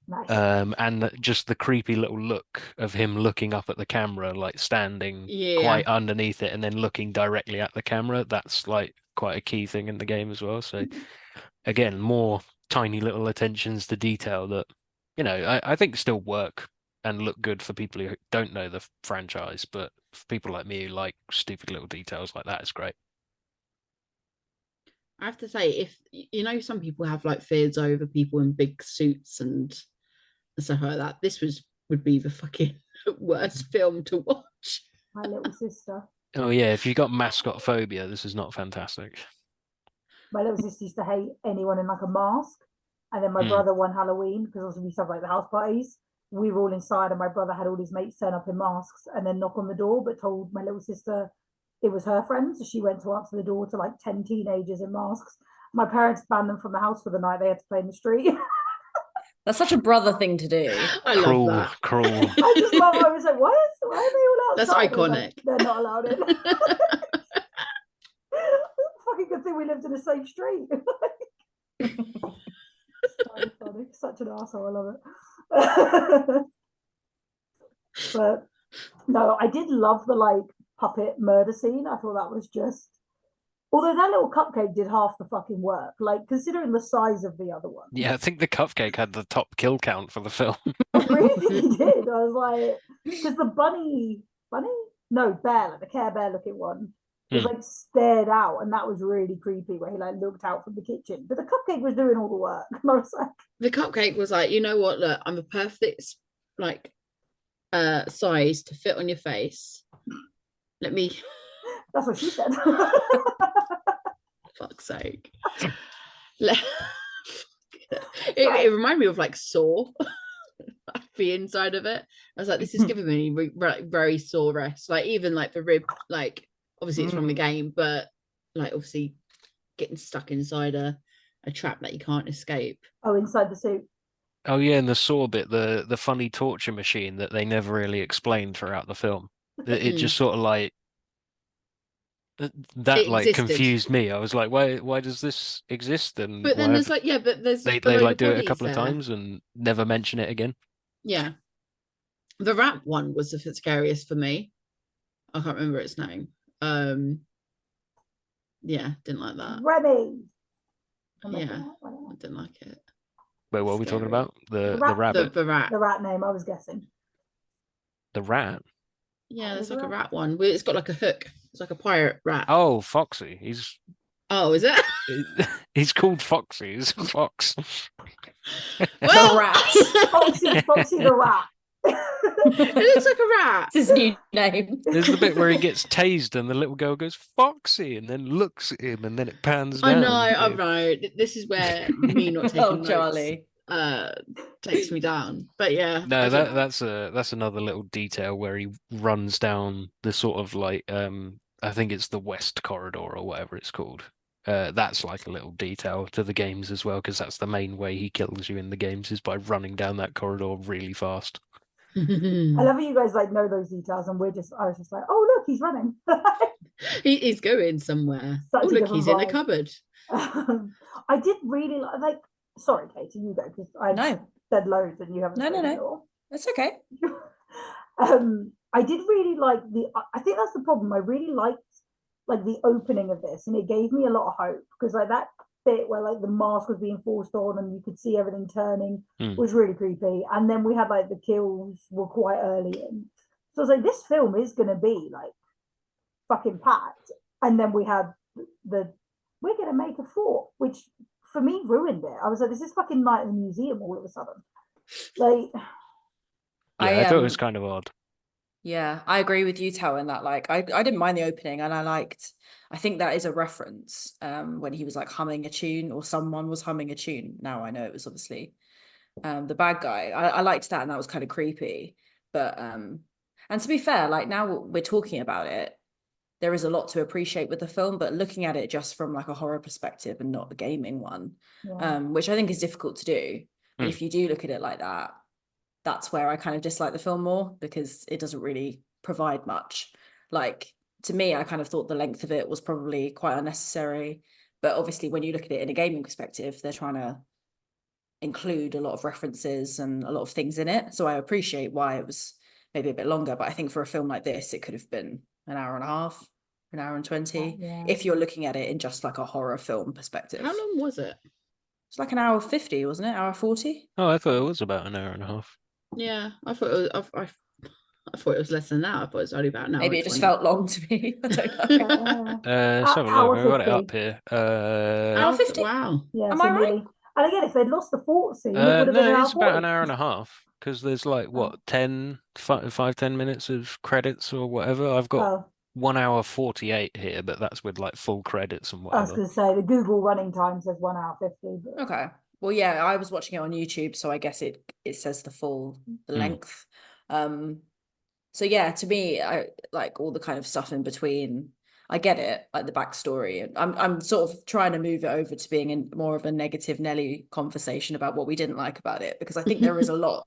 Nice. And just the creepy little look of him looking up at the camera, like standing quite underneath it and then looking directly at the camera, that's like quite a key thing in the game as well. So again, more tiny little attentions to detail that, you know, I think still work and look good for people who don't know the franchise, but for people like me who like stupid little details like that, it's great. I have to say, if you know, some people have like fears over people in big suits and stuff like that. This would be the fucking worst film to watch. My little sister. Oh yeah, if you got mascot phobia, this is not fantastic. My little sister used to hate anyone in like a mask. And then my Hmm. brother one Halloween, because also we used to have like the house parties. We were all inside, and my brother had all his mates turn up in masks and then knock on the door, but told my little sister it was her friend. So she went to answer the door to like 10 teenagers in masks. My parents banned them from the house for the night. They had to play in the street. That's such a brother thing to do. I love Cruel, that. cruel. I just love it. I was like, why are they all That's outside? I was like, iconic. they're not allowed in. Fucking good thing we lived in a safe street. So funny. Such an asshole. I love it. But no, I did love the like puppet murder scene. I thought that was just, although that little cupcake did half the fucking work, like considering the size of the other one. Yeah, I think the cupcake had the top kill count for the film. I really think he did. I was like, because the bunny, no, bear, like the Care Bear looking one, was like stared out, and that was really creepy. Where he like looked out from the kitchen, but the cupcake was doing all the work. And I was like, The cupcake was like, you know what? Look, I'm a perfect like size to fit on your face. Let me. that's what she said. Fuck's sake. It reminded me of like Saw. The inside of it, I was like, this is giving me very sore rest. Like even like the rib, like obviously it's from the game, but like obviously getting stuck inside a trap that you can't escape. Oh, inside the suit. Oh yeah, and the saw bit, the funny torture machine that they never really explained throughout the film. It just sort of like that It like existed. confused me. I was like, why does this exist? And But then why there's have like, but there's they a load like of do it a bodies couple of there. times and never mention it again? Yeah, the rat one was the scariest for me. I can't remember its name. Yeah, didn't like that. Remy. Yeah, I didn't like it. Wait, what are we talking Scary. about? The rat. rabbit, The rat. The rat name, I was guessing. the rat. Yeah, Oh, there's the like a rat. rat one. It's got like a hook. It's like a pirate rat. Oh, Foxy. He's Oh, is it? he's called Foxy. He's a fox. Well, rat. Foxy the rat. it looks like a rat. It's his new name. There's the bit where he gets tased and the little girl goes Foxy and then looks at him and then it pans I down. know, I know. This is where me not taking Oh, notes Charlie. takes me down. But yeah, No, I don't know. that's another little detail where he runs down the sort of like I think it's the West Corridor or whatever it's called. That's like a little detail to the games as well, because that's the main way he kills you in the games is by running down that corridor really fast. I love how you guys like know those details, and I was just like, oh look, he's running. He's going somewhere. Such Oh, a look, different he's in a vibe. cubboard. I did really like. Sorry, Katie, you go because I No. said loads and you haven't. No. spoken at all. That's okay. I did really like I think that's the problem. I really liked like the opening of this, and it gave me a lot of hope because like that bit where like the mask was being forced on and you could see everything turning was really creepy. And then we had like the kills were quite early in, so I was like, this film is gonna be like fucking packed. And then we had we're gonna make a fort, which for me ruined it. I was like, this is fucking Night in the Museum all of a sudden. Like, I thought it was kind of odd. Yeah, I agree with you, Tao, in that like I didn't mind the opening, and I think that is a reference when he was like humming a tune or someone was humming a tune. Now I know it was obviously the bad guy. I liked that, and that was kind of creepy. But and to be fair, like now we're talking about it, there is a lot to appreciate with the film, but looking at it just from like a horror perspective and not a gaming one, which I think is difficult to do. But if you do look at it like that, that's where I kind of dislike the film more, because it doesn't really provide much. Like, to me, I kind of thought the length of it was probably quite unnecessary. But obviously, when you look at it in a gaming perspective, they're trying to include a lot of references and a lot of things in it. So I appreciate why it was maybe a bit longer. But I think for a film like this, it could have been an hour and a half, an hour and 20, if you're looking at it in just like a horror film perspective. How long was it? It's like an hour 50, wasn't it? Hour 40? Oh, I thought it was about an hour and a half. Yeah, I thought it was. I thought it was less than that. I thought it was only about an hour. Maybe it just 20. felt long to me. I don't know. Let's have a look. Hour I've got it 50. up here. Hour 50? Wow. Yeah, Am so I right? nearly. And again, if they'd lost the fort scene, it would have been an No, hour it's about 40. an hour and a half because there's like what 10 minutes of credits or whatever. I've got Oh, 1 hour 48 here, but that's with like full credits and I was whatever. going to say the Google running time says 1 hour 50. But... Okay. Well, yeah, I was watching it on YouTube, so I guess it says the full length. So yeah, to me, I like all the kind of stuff in between. I get it, like the backstory. I'm sort of trying to move it over to being in more of a negative Nelly conversation about what we didn't like about it, because I think there is a lot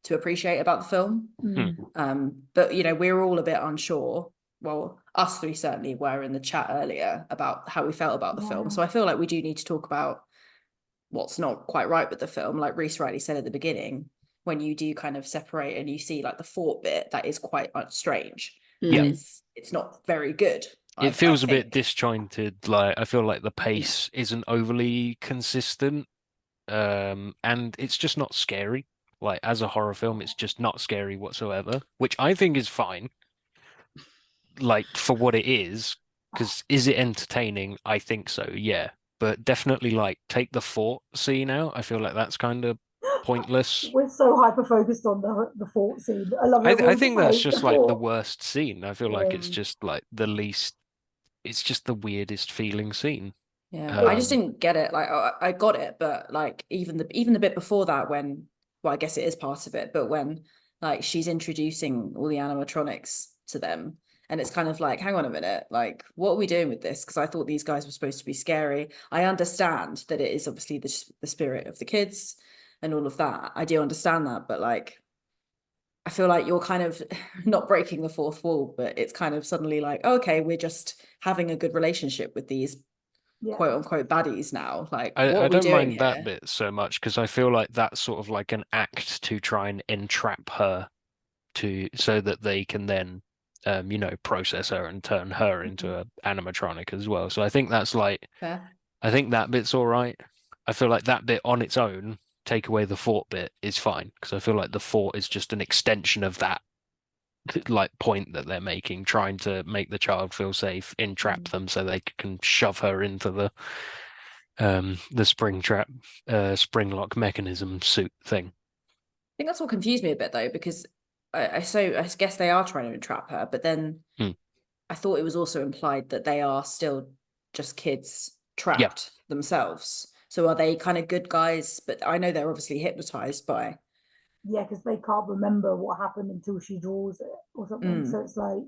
to appreciate about the film. But you know, we're all a bit unsure. Well, us three certainly were in the chat earlier about how we felt about the film. So I feel like we do need to talk about what's not quite right with the film. Like Reece rightly said at the beginning, when you do kind of separate and you see like the fort bit, that is quite strange. Yeah. And it's not very good. It feels I a bit think. disjointed. Like I feel like the pace isn't overly consistent, and it's just not scary. Like as a horror film, it's just not scary whatsoever, which I think is fine. Like for what it is, because is it entertaining? I think so, yeah. But definitely like take the fort scene out. I feel like that's kind of pointless. We're so hyper focused on the fort scene. I love it. I think that's Like, just like the worst scene. I feel like it's Yeah. just like the least. It's just the weirdest feeling scene. Yeah, I just didn't get it. Like I got it, but like even the bit before that, when, well, I guess it is part of it, but when like she's introducing all the animatronics to them, and it's kind of like, hang on a minute, like what are we doing with this? Because I thought these guys were supposed to be scary. I understand that it is obviously the spirit of the kids and all of that. I do understand that, but like I feel like you're kind of not breaking the fourth wall, but it's kind of suddenly like, oh, okay, we're just having a good relationship with these quote unquote baddies now. Like, what I are we don't doing mind here? that bit so much because I feel like that's sort of like an act to try and entrap her so that they can then process her and turn her into an animatronic as well. So I think that's like Fair. I think that bit's all right. I feel like that bit on its own, take away the fort bit, is fine because I feel like the fort is just an extension of that like point that they're making, trying to make the child feel safe, entrap them so they can shove her into the spring lock mechanism suit thing. I think that's what confused me a bit though, because I guess they are trying to entrap her, but then I thought it was also implied that they are still just kids trapped themselves. So are they kind of good guys? But I know they're obviously hypnotized by. Yeah, because they can't remember what happened until she draws it or something. So it's like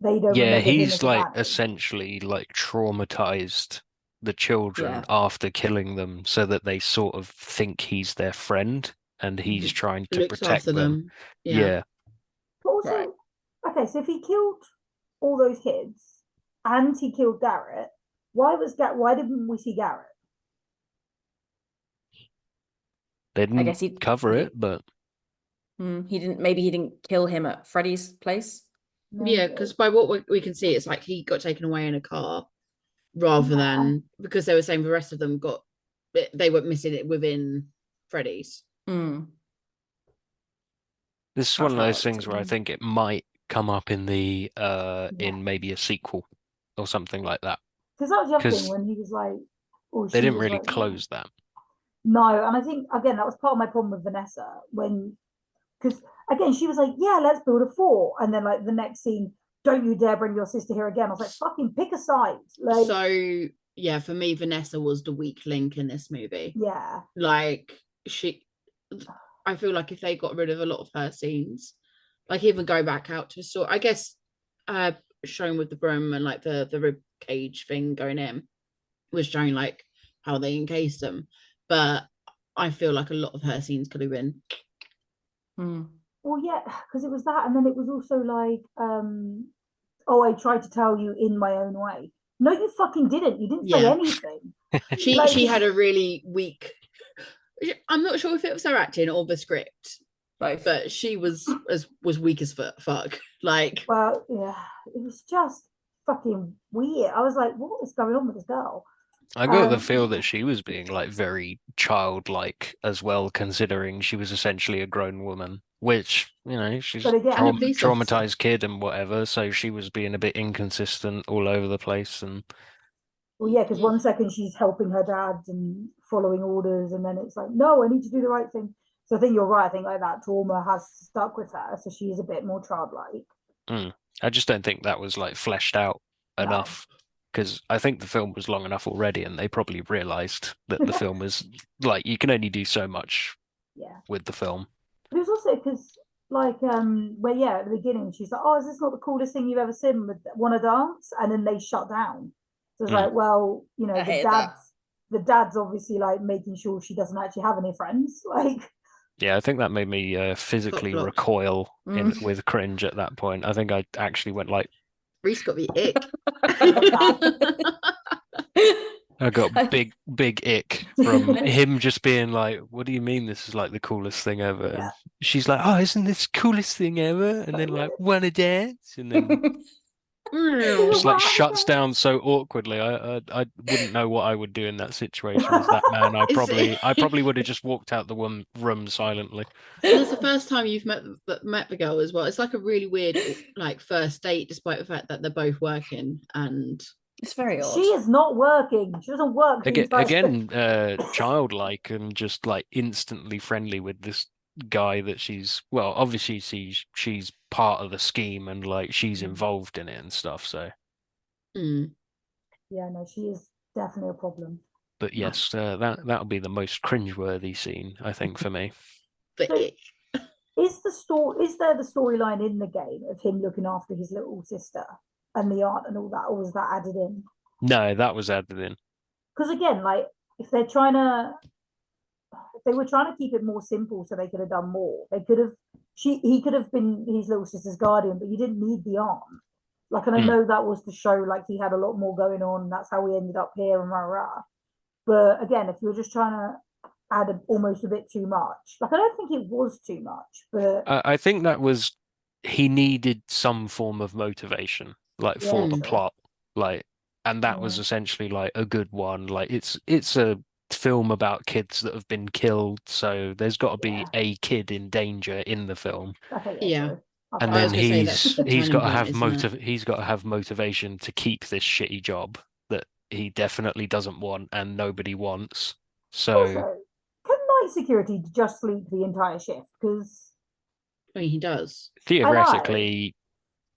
they don't Yeah, remember him he's as like Danny. essentially like traumatized the children Yeah. after killing them so that they sort of think he's their friend and he's trying to Looks protect after them. Yeah. But also, okay, so if he killed all those kids and he killed Garrett, why didn't we see Garrett? They I didn't guess cover it, but he didn't kill him at Freddy's place. Yeah, because by what we can see, it's like he got taken away in a car rather than because they were saying the rest of them they were missing it within Freddy's. This is one of those things where I think it might come up in the in maybe a sequel or something like that. Because that was the other thing when he was like, they didn't really close that. No, and I think again that was part of my problem with Vanessa because again she was like, yeah, let's build a fort, and then like the next scene, don't you dare bring your sister here again. I was like, fucking pick a side. Like, so yeah, for me, Vanessa was the weak link in this movie. Yeah, like I feel like if they got rid of a lot of her scenes, like even go back out to I guess showing with the broom and like the rib cage thing going in was showing like how they encased them, but I feel like a lot of her scenes could have been well, yeah, because it was that, and then it was also like oh, I tried to tell you in my own way. No, you fucking didn't. You didn't say anything. She had a really weak, I'm not sure if it was her acting or the script, but she was weak as fuck. Like, well, yeah, it was just fucking weird. I was like, what is going on with this girl? I got the feel that she was being like very childlike as well, considering she was essentially a grown woman. which, you know, she's But again, And a police officer. traumatized kid and whatever, so she was being a bit inconsistent all over the place. And well, yeah, because one second she's helping her dad and following orders, and then it's like, no, I need to do the right thing. So I think you're right. I think like that trauma has stuck with her, so she's a bit more childlike. I just don't think that was like fleshed out No. enough, because I think the film was long enough already, and they probably realized that the film was like, you can only do so much Yeah. with the film. But it was also because, like, well, yeah, at the beginning, she's like, oh, is this not the coolest thing you've ever seen? Want to dance? And then they shut down. So it's like, well, you know, I the hated that. dad's obviously like making sure she doesn't actually have any friends. Like, Yeah, I think that made me physically blocked. recoil with cringe at that point. I think I actually went like, Reece got the ick. I got big ick from him just being like, what do you mean this is like the coolest thing ever? Yeah. And she's like, oh, isn't this the coolest thing ever? And then like, wanna dance? And then just like shuts down so awkwardly. I wouldn't know what I would do in that situation as that man. I probably would have just walked out the room silently. So that's the first time you've met the girl as well. It's like a really weird like first date, despite the fact that they're both working. And It's very odd. she is not working. She doesn't work. Again, childlike and just like instantly friendly with this guy that she's, well, obviously she's part of the scheme and like she's involved in it and stuff. So yeah, no, she is definitely a problem. but yes, that'll be the most cringeworthy scene, I think, for me. but So, is there the storyline in the game of him looking after his little sister and the aunt and all that, or was that added in? No, that was added in. Because again, like if they were trying to keep it more simple so they could have done more, they could have he could have been his little sister's guardian, but you didn't need the aunt. Like, and I know that was to show like he had a lot more going on, and that's how we ended up here and rah. But again, if you're just trying to add almost a bit too much, like I don't think it was too much, but I think that was, he needed some form of motivation, like for the sure. plot, like, and that was essentially like a good one. Like it's a film about kids that have been killed, so there's got to be a kid in danger in the film. Okay, Yeah. sorry. And I then was gonna say that's the he's turning got to point, have isn't it? he's got to have motivation to keep this shitty job that he definitely doesn't want and nobody wants. So Also, can night security just sleep the entire shift? Because I mean, he does. theoretically,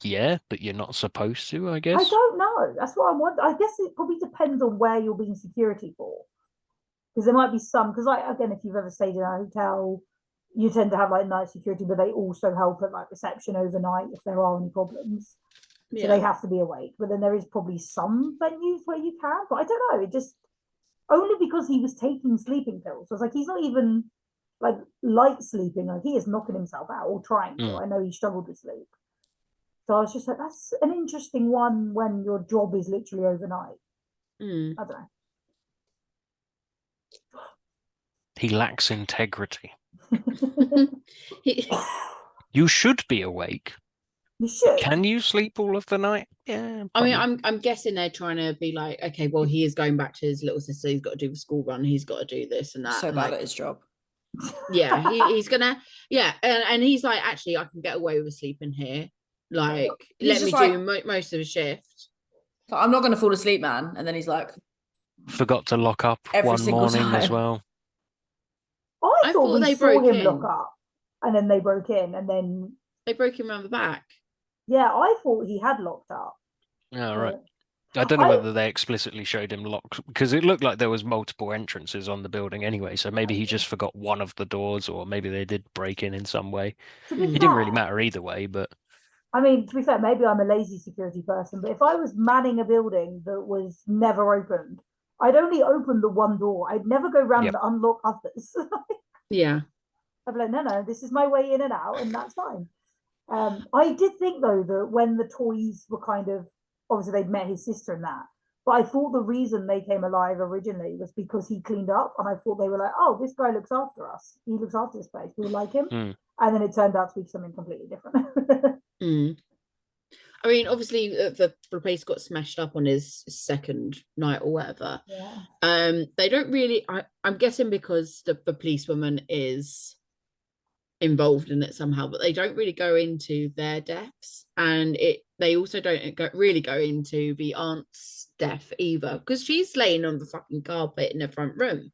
yeah, but you're not supposed to, I I guess. don't know. That's what I'm wondering. I guess it probably depends on where you're being security for. Because there might be some, because like again, if you've ever stayed in a hotel, you tend to have like night security, but they also help at like reception overnight if there are any problems. So they have to be awake. But then there is probably some venues where you can, but I don't know. It just only because he was taking sleeping pills. So it's like he's not even like light sleeping, like he is knocking himself out or trying to. I know he struggled with sleep. So I was just like, that's an interesting one when your job is literally overnight. I don't know. He lacks integrity. He, You should be awake. You should. Can you sleep all of the night? Yeah. I mean, probably. I'm guessing they're trying to be like, okay, well, he is going back to his little sister. He's got to do the school run. He's got to do this and that. So and bad like, at his job. yeah, he's gonna, yeah, and he's like, actually, I can get away with sleeping here. Like, He's let me just do most of the shift. I'm not going to fall asleep, man. And then he's like, Forgot to lock up Every one single morning as time. well. I thought we they saw broke him in. look up and then they broke in and then They broke him around the back. yeah, I thought he had locked up. Oh, right. I don't know whether they explicitly showed him locked, because it looked like there was multiple entrances on the building anyway. So maybe he just forgot one of the doors, or maybe they did break in some way. To be It didn't really matter either way, but I mean, to be fair, maybe I'm a lazy security person, but if I was manning a building that was never opened, I'd only open the one door. I'd never go around and unlock others. Yeah. I'd be like, no, this is my way in and out, and that's fine. I did think though that when the toys were kind of obviously they'd met his sister and that, but I thought the reason they came alive originally was because he cleaned up, and I thought they were like, oh, this guy looks after us. He looks after this place. We like him, and then it turned out to be something completely different. I mean, obviously, the place got smashed up on his second night or whatever. Yeah. They don't really. I'm guessing because the policewoman is involved in it somehow, but they don't really go into their deaths, and they also don't really go into the aunt's death either, because she's laying on the fucking carpet in the front room.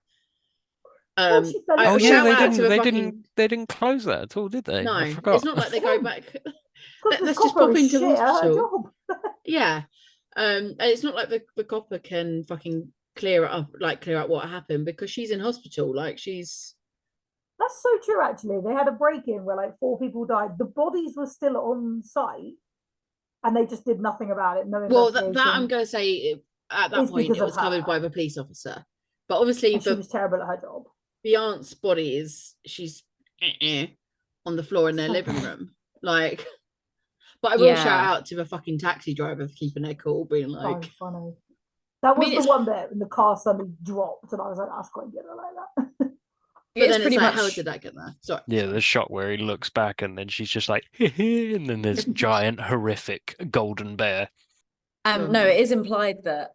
She fell Oh asleep. yeah, Shout they out didn't. to the They fucking didn't close that at all, did they? I no. forgot. It's not like they go Again, back. because this Let's just copper pop is into shit at her hospital. job. Yeah, and it's not like the copper can fucking clear it up, like clear out what happened, because she's in hospital. Like she's That's so true, actually. They had a break-in where like 4 people died. The bodies were still on site, and they just did nothing about it. No well. That I'm investigation. going to say at that It's point because it of was covered her. by the police officer, but obviously And she was terrible at her job. the aunt's body is on the floor in their living room, like. But I will shout Yeah. out to the fucking taxi driver for keeping their cool, being So like, funny. That was mean, the it's- one bit when the car suddenly dropped, and I was like, "That's quite good. I like that." but It's then it's pretty like, much. how did that get there? Sorry. Yeah, the shot where he looks back and then she's just like, and then there's giant, horrific golden bear. No, it is implied that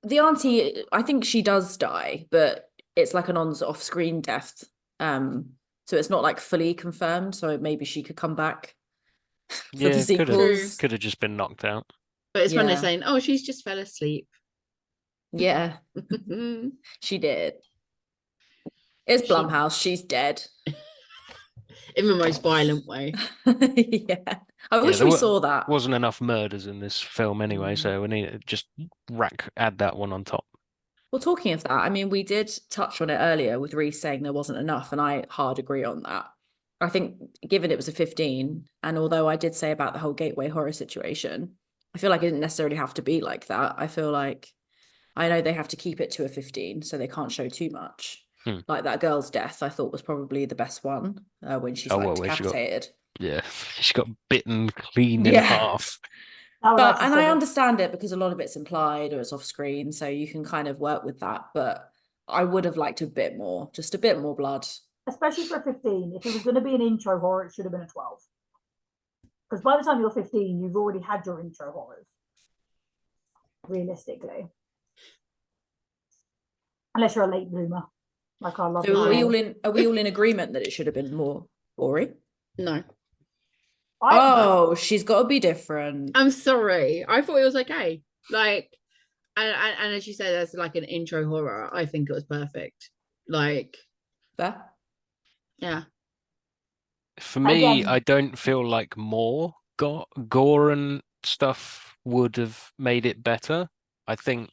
the auntie, I think she does die, but it's like an off-screen death. So it's not like fully confirmed. So maybe she could come back for the Yeah, sequels. could have just been knocked out. But it's when they're Yeah. saying, "Oh, she's just fell asleep." Yeah, In she did. It's She- Blumhouse. She's dead. the most violent way. Yeah. I wish there we saw that. wasn't enough murders in this film anyway, Mm. so we need to just add that one on top. Well, talking of that, I mean, we did touch on it earlier with Reece saying there wasn't enough, and I hard agree on that. I think given it was a 15, and although I did say about the whole gateway horror situation, I feel like it didn't necessarily have to be like that. I feel like I know they have to keep it to a 15, so they can't show too much. Like that girl's death, I thought was probably the best one when she's like where she got decapitated. she got bitten clean in Yeah. half. And I understand it because a lot of it's implied or it's off screen, so you can kind of work with that. But I would have liked a bit more, just a bit more blood. Especially for 15. If it was going to be an intro horror, it should have been a 12. Because by the time you're 15, you've already had your intro horrors. Realistically. Unless you're a late bloomer. Like I love. So are we all in agreement that it should have been more gory? No, She's got to be different. I'm sorry. I thought it was okay. Like, and as you said, as like an intro horror, I think it was perfect. Like, Fair. yeah. For me, Again. I don't feel like more gore and stuff would have made it better. I think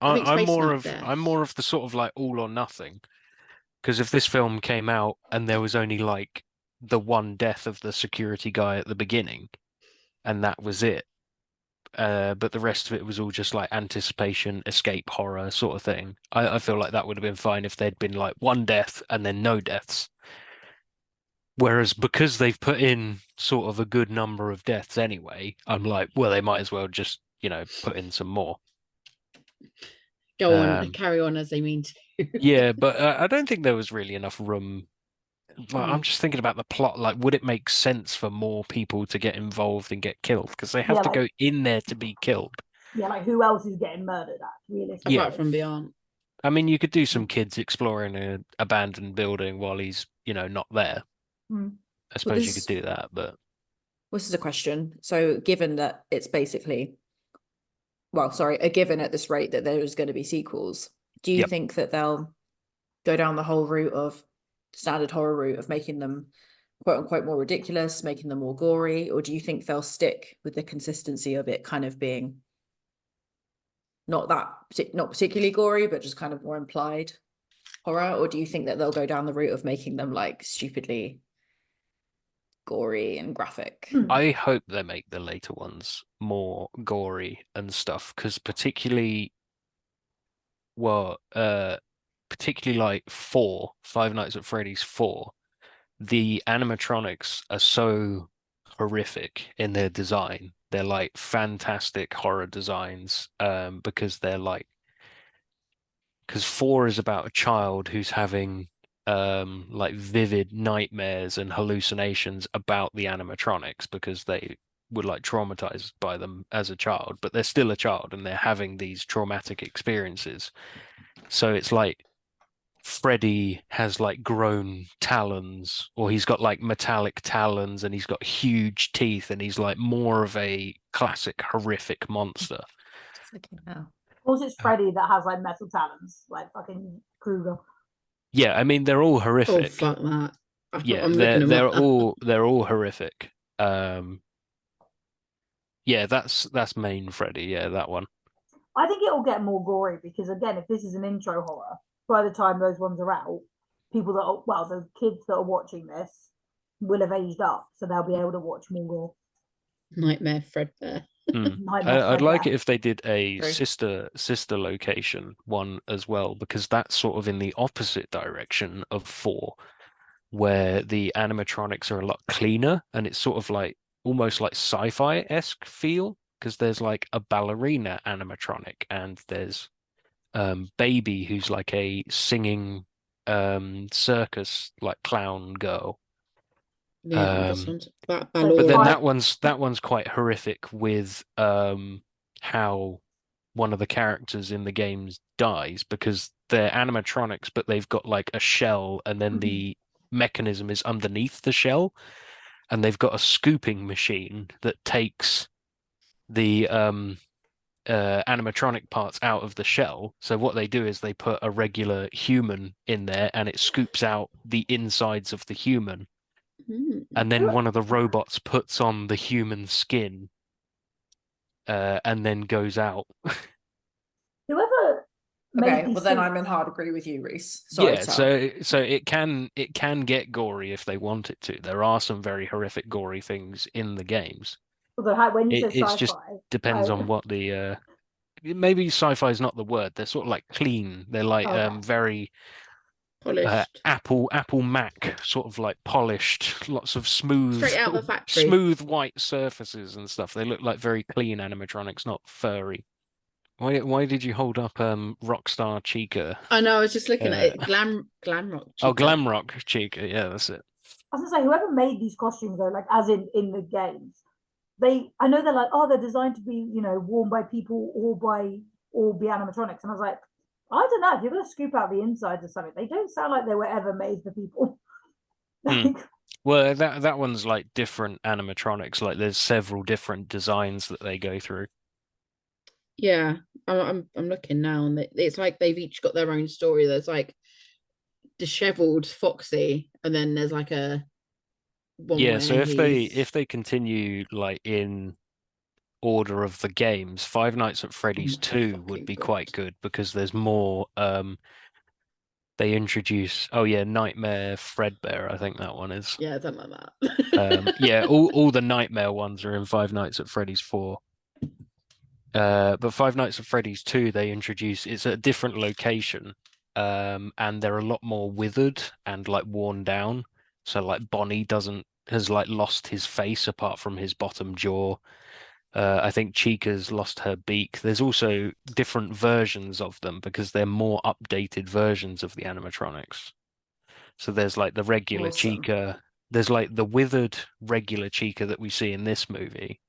think I'm space more not of there. I'm more of the sort of like all or nothing. Because if this film came out and there was only like the one death of the security guy at the beginning, and that was it, but the rest of it was all just like anticipation, escape horror sort of thing, I feel like that would have been fine if there'd been like one death and then no deaths. Whereas because they've put in sort of a good number of deaths anyway, I'm like, well, they might as well just, put in some more. Go on, carry on as they mean to. Yeah, but I don't think there was really enough room. But I'm just thinking about the plot. Like, would it make sense for more people to get involved and get killed? Because they have to go in there to be killed. Yeah, like who else is getting murdered at, realistically? Apart from the aunt. I mean, you could do some kids exploring an abandoned building while he's, not there. I suppose you could do that, but This is a question. So given that it's basically, a given at this rate that there is going to be sequels, do you think that they'll go down the whole route of standard horror route of making them quote unquote more ridiculous, making them more gory, or do you think they'll stick with the consistency of it kind of being not particularly gory, but just kind of more implied horror? Or do you think that they'll go down the route of making them like stupidly gory and graphic? I hope they make the later ones more gory and stuff, because particularly like Five Nights at Freddy's 4, the animatronics are so horrific in their design. They're like fantastic horror designs, because because 4 is about a child who's having like vivid nightmares and hallucinations about the animatronics because they were like traumatized by them as a child, but they're still a child and they're having these traumatic experiences. So it's like Freddy has like grown talons, or he's got like metallic talons, and he's got huge teeth, and he's like more of a classic horrific monster. Just looking now. Of course, it's Freddy that has like metal talons, like fucking Kruger. Yeah, I mean they're all Oh horrific. fuck that! Yeah, I'm looking them they're up. all horrific. Yeah, that's main Freddy. Yeah, that one. I think it'll get more gory because again, if this is an intro horror, by the time those ones are out, people that are, well, the kids that are watching this will have aged up, so they'll be able to watch more gore. Nightmare Fredbear. I'd like it if they did a True. sister location one as well, because that's sort of in the opposite direction of 4, where the animatronics are a lot cleaner, and it's sort of like almost like sci-fi-esque feel, because there's like a ballerina animatronic, and there's Baby, who's like a singing circus like clown girl. Yeah, this one's But Ballora. then that one's quite horrific with how one of the characters in the games dies, because they're animatronics, but they've got like a shell, and then the mechanism is underneath the shell, and they've got a scooping machine that takes the animatronic parts out of the shell. So what they do is they put a regular human in there, and it scoops out the insides of the human. And then one of the robots puts on the human skin, and then goes out. Whoever Okay, made these well then suits- I'm in hard agree with you, Reece. Sorry, Yeah, so it can get gory if they want it to. There are some very horrific gory things in the games. although when you say It's sci-fi, just depends on what the maybe sci-fi is not the word. They're sort of like clean. They're like Okay. very Polished. Apple Mac, sort of like polished, lots of Straight out of a factory. smooth white surfaces and stuff. They look like very clean animatronics, not furry. Why did you hold up Rockstar Chica? I know, I was just looking at it. Glam Rock. Oh, Chica. Glamrock Chica. Yeah, that's it. I was gonna say, whoever made these costumes though, like as in the games, I know they're like, oh, they're designed to be, worn by people or be animatronics. And I was like, I don't know, if you're gonna scoop out the insides of something, they don't sound like they were ever made for people. Well, that one's like different animatronics. Like there's several different designs that they go through. Yeah, I'm looking now, and it's like they've each got their own story. There's like disheveled Foxy, and then there's like a one Yeah, where so he's if they continue like in order of the games, Five Nights at Freddy's my 2 would fucking be God. quite good, because there's more they introduce Nightmare Fredbear, I think that one is. Yeah, something like that. Yeah, all the Nightmare ones are in Five Nights at Freddy's 4. But Five Nights at Freddy's 2, they introduce it's a different location, and they're a lot more withered and like worn down. So like Bonnie has like lost his face apart from his bottom jaw. I think Chica's lost her beak. There's also different versions of them because they're more updated versions of the animatronics. So there's like the regular Awesome. Chica, there's like the withered regular Chica that we see in this movie.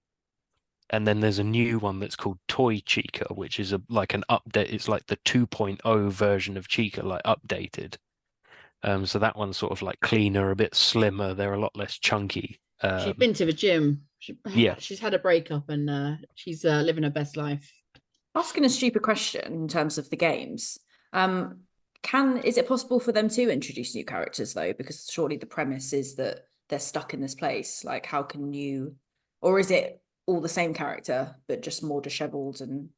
And then there's a new one that's called Toy Chica, which is like an update. It's like the 2.0 version of Chica, like updated. So that one's sort of like cleaner, a bit slimmer. They're a lot less chunky. She's been to the gym. Yeah. She's had a breakup, and she's living her best life. Asking a stupid question in terms of the games. Is it possible for them to introduce new characters though? Because surely the premise is that they're stuck in this place. Like, how can you, or is it all the same character but just more disheveled? And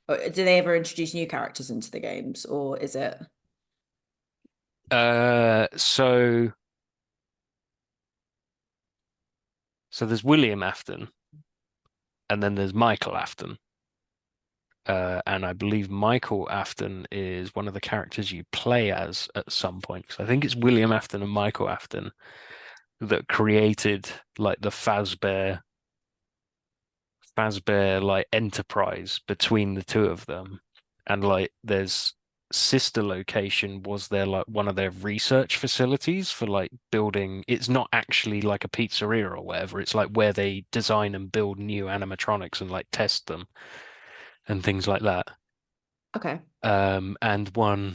or do they ever introduce new characters into the games, or is it? So there's William Afton, and then there's Michael Afton. And I believe Michael Afton is one of the characters you play as at some point. So I think it's William Afton and Michael Afton that created like the Fazbear like enterprise between the two of them. And like there's sister location was their like one of their research facilities for like building. It's not actually like a pizzeria or whatever. It's like where they design and build new animatronics and like test them and things like that. Okay. And one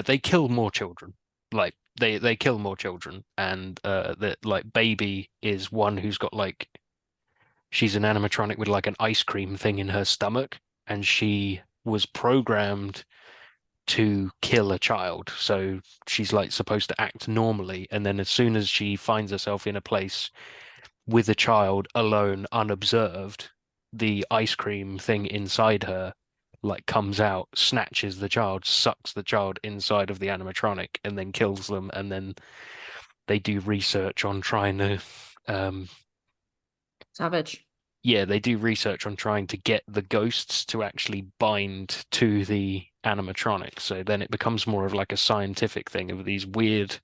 they kill more children. Like they kill more children, and the like baby is one who's got like she's an animatronic with like an ice cream thing in her stomach, and she was programmed to kill a child. So she's like supposed to act normally, and then as soon as she finds herself in a place with a child alone, unobserved, the ice cream thing inside her like comes out, snatches the child, sucks the child inside of the animatronic, and then kills them. And then they do research on trying to Savage. yeah, they do research on trying to get the ghosts to actually bind to the animatronic. So then it becomes more of like a scientific thing of these weird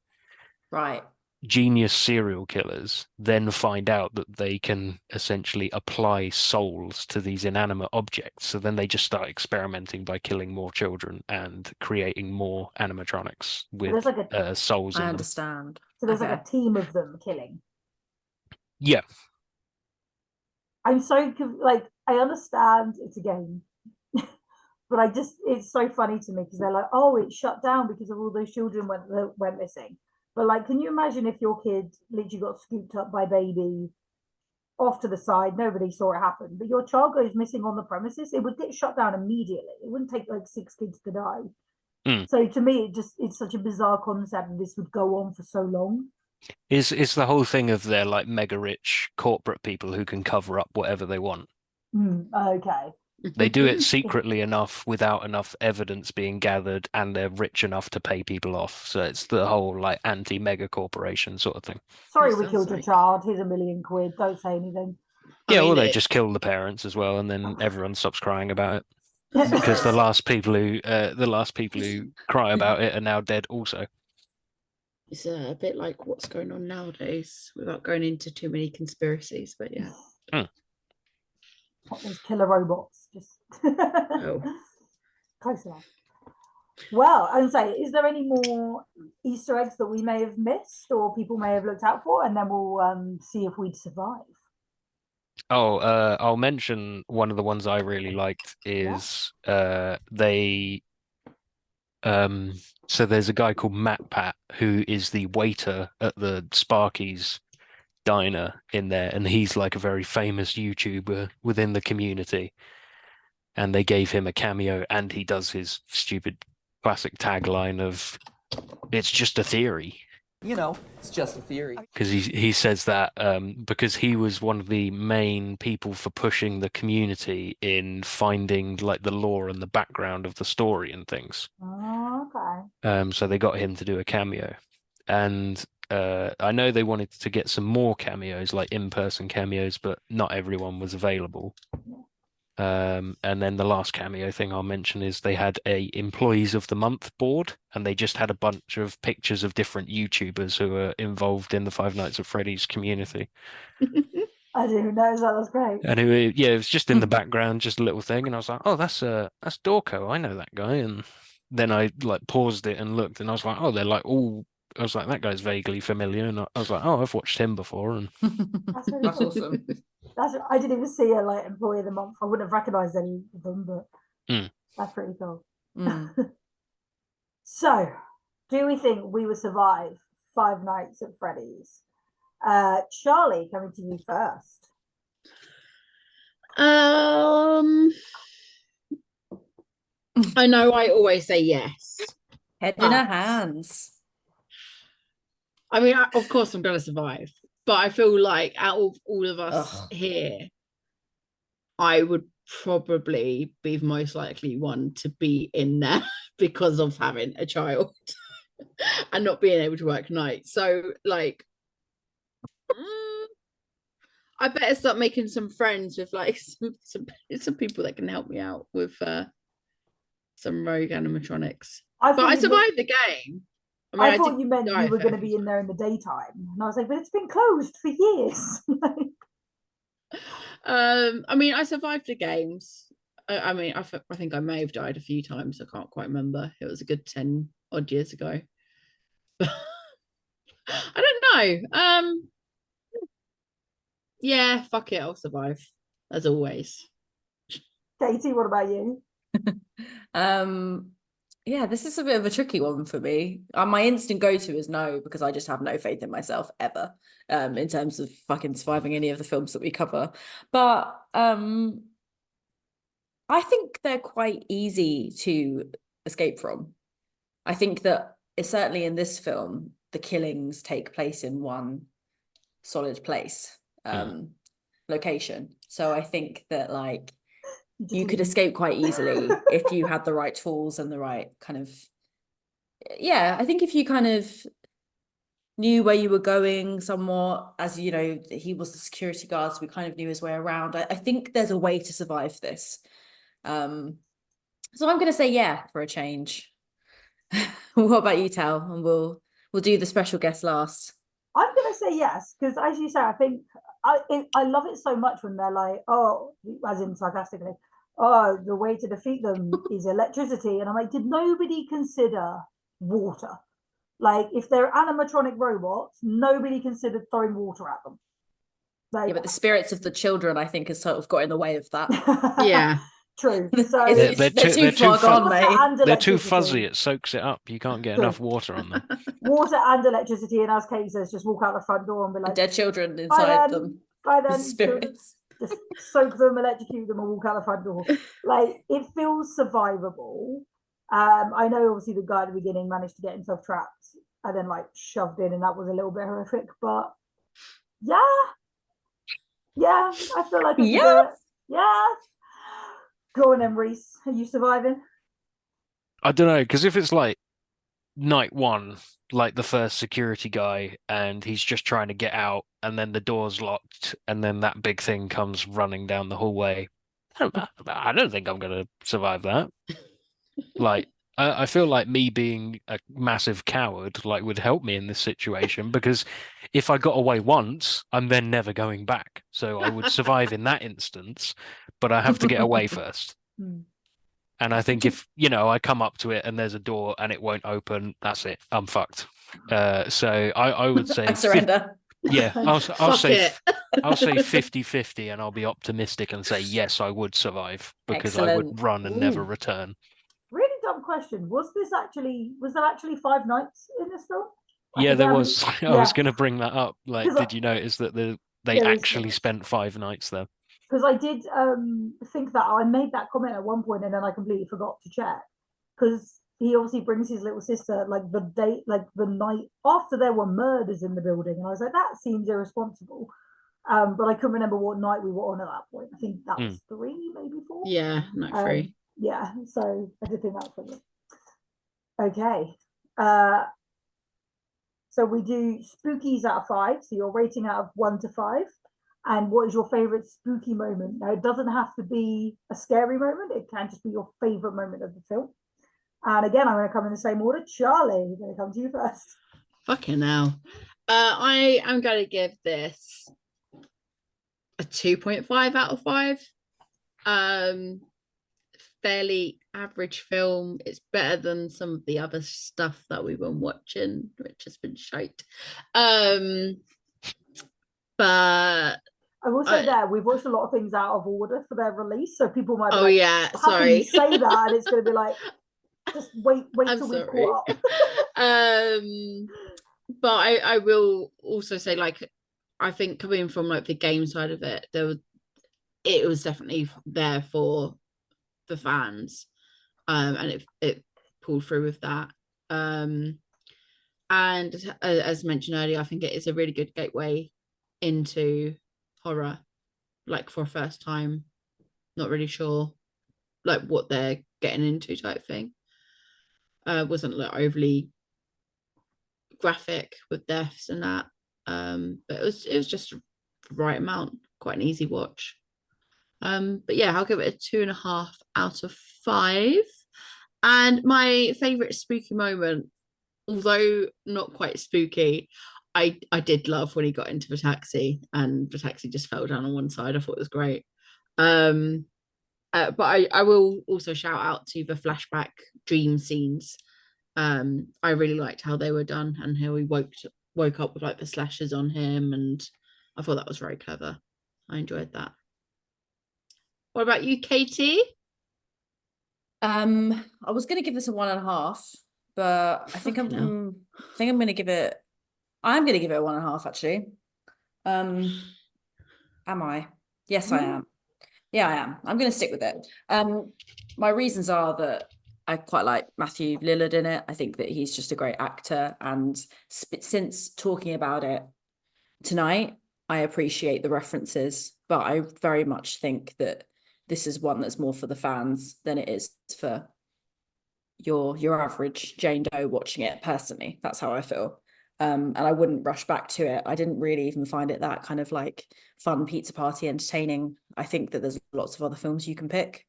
Right. genius serial killers then find out that they can essentially apply souls to these inanimate objects. So then they just start experimenting by killing more children and creating more animatronics with there's like souls in I them. understand. So there's Okay. like a team of them killing. Yeah. I'm so like I understand it's a game, but it's so funny to me because they're like, oh, it's shut down because of all those children went missing. But like, can you imagine if your kid literally got scooped up by baby off to the side, nobody saw it happen, but your child goes missing on the premises, it would get shut down immediately. It wouldn't take like 6 kids to die. So to me, it's such a bizarre concept that this would go on for so long. Is the whole thing of they're like mega rich corporate people who can cover up whatever they want. Okay. They do it secretly enough without enough evidence being gathered, and they're rich enough to pay people off. So it's the whole like anti-mega corporation sort of thing. Sorry, That we sounds killed your like- child. Here's £1 million. Don't say anything. Yeah, I mean, or they just kill the parents as well, and then everyone stops crying about it. Because Because the last people who cry about it are now dead also. it's a bit like what's going on nowadays without going into too many conspiracies, but yeah. those killer robots, just Oh. close enough. Well, I would say, is there any more Easter eggs that we may have missed or people may have looked out for, and then we'll see if we'd survive. Oh, I'll mention one of the ones I really liked is they so there's a guy called Matt Pat who is the waiter at the Sparky's diner in there, and he's like a very famous YouTuber within the community. And they gave him a cameo, and he does his stupid classic tagline of "It's just a theory." You know, it's just a theory. Because he says that because he was one of the main people for pushing the community in finding like the lore and the background of the story and things. Oh, okay. So they got him to do a cameo, and I know they wanted to get some more cameos, like in-person cameos, but not everyone was available. And then the last cameo thing I'll mention is they had a Employees of the Month board, and they just had a bunch of pictures of different YouTubers who are involved in the Five Nights at Freddy's community. I didn't know that. That's great. And it was just in the background, just a little thing, and I was like, "Oh, that's Dorco. I know that guy." And then I like paused it and looked, and I was like, "Oh, they're like all." I was like, "That guy's vaguely familiar," and I was like, "Oh, I've watched him before." And That's really That's cool. awesome. I didn't even see a like employee of the month. I wouldn't have recognized any of them, but that's pretty cool. Mm. So, do we think we will survive 5 Nights at Freddy's? Charlie, coming to you first. I know I always say yes. Head in her But- hands. I mean, of course I'm gonna survive, but I feel like out of all of us Ugh. here, I would probably be the most likely one to be in there because of having a child and not being able to work nights. So like I better start making some friends with like some people that can help me out with some rogue animatronics. But I survived the game. I mean, I thought did you meant die you were a going to fair be few in there in the daytime, and I was like, but it's been closed for years. I mean, I survived the games. I mean, I think I may have died a few times. I can't quite remember. It was a good 10 odd years ago. I don't know. Yeah, fuck it, I'll survive as always. Katie, what about you? Um, Yeah, this is a bit of a tricky one for me. My instant go-to is no, because I just have no faith in myself ever, in terms of fucking surviving any of the films that we cover. But I think they're quite easy to escape from. I think that it's certainly in this film, the killings take place in one solid place, location. So I think that like you could escape quite easily if you had the right tools and the right kind of, yeah, I think if you kind of knew where you were going somewhat, as you know, he was the security guard, so we kind of knew his way around. I think there's a way to survive this. So I'm gonna say yeah for a change. What about you, Tal? And we'll do the special guest last. I'm gonna say yes because, as you say, I think I love it so much when they're like, oh, as in sarcastically, oh, the way to defeat them is electricity, and I'm like, did nobody consider water? Like, if they're animatronic robots, nobody considered throwing water at them. Like, Yeah, but the spirits of the children, I think, has sort of got in the way of that. Yeah. true. So They're too far gone, water mate. and They're too electricity. fuzzy. It soaks it up. You can't get True. enough water on them. Water and electricity, and as Kate says, just walk out the front door and be like, Dead children bye inside then, them. bye then. Spirits. Just soak them, electrocute them, and walk out the front door. Like, it feels survivable. I know obviously the guy at the beginning managed to get himself trapped and then like shoved in, and that was a little bit horrific. But yeah, I feel like I can do it. Yeah. Go on then, Reece. Are you surviving? I don't know, because if it's like night one, like the first security guy, and he's just trying to get out, and then the door's locked, and then that big thing comes running down the hallway, I don't think I'm gonna survive that. Like, I feel like me being a massive coward like would help me in this situation because if I got away once, I'm then never going back. So I would survive in that instance, but I have to get away first. And I think if, I come up to it and there's a door and it won't open, that's it. I'm fucked. So I would say I surrender. yeah, I'll Fuck say it. I'll say 50-50 and I'll be optimistic and say yes, I would survive because I would Excellent. run and never Ooh. return. Really dumb question. Was there actually 5 nights in this film? Yeah, there was. I was Yeah. going to bring that up. Like, 'Cause did you notice that they There is actually this. spent 5 nights there? Because I did think that I made that comment at one point and then I completely forgot to check. Because he obviously brings his little sister like the night after there were murders in the building, and I was like, that seems irresponsible. But I couldn't remember what night we were on at that point. I think that was 3, maybe 4. Yeah, not free. Yeah, so I did think that was funny. Okay. So we do spookies out of 5. So you're rating out of 1 to 5. And what is your favorite spooky moment? Now, it doesn't have to be a scary moment. It can just be your favorite moment of the film. And again, I'm going to come in the same order. Charlie, I'm going to come to you first. Fucking hell. I am going to give this a 2.5 out of 5. Fairly average film. It's better than some of the other stuff that we've been watching, which has been shite. But I will say we've watched a lot of things out of order for their release, so people might be sorry. say that, and it's going to be like, just wait till we've caught up. But I will also say, like, I think coming from like the game side of it, it was definitely there for the fans, and it pulled through with that. And as mentioned earlier, I think it is a really good gateway into horror, like for a first time, not really sure like what they're getting into type thing. Wasn't like overly graphic with deaths and that, but it was just the right amount, quite an easy watch. But yeah, I'll give it a 2.5 out of 5. And my favorite spooky moment, although not quite spooky, I did love when he got into the taxi and the taxi just fell down on one side. I thought it was great. But I will also shout out to the flashback dream scenes. I really liked how they were done and how he woke up with like the slashes on him, and I thought that was very clever. I enjoyed that. What about you, Katie? I was going to give this a 1.5, but I think Fucking hell. I think I'm going to give it. I'm going to give it a 1.5 actually. Am I? Yes, I am. Yeah, I am. I'm going to stick with it. My reasons are that I quite like Matthew Lillard in it. I think that he's just a great actor, and since talking about it tonight, I appreciate the references, but I very much think that this is one that's more for the fans than it is for your average Jane Doe watching it. Personally, that's how I feel. And I wouldn't rush back to it. I didn't really even find it that kind of like fun pizza party entertaining. I think that there's lots of other films you can pick.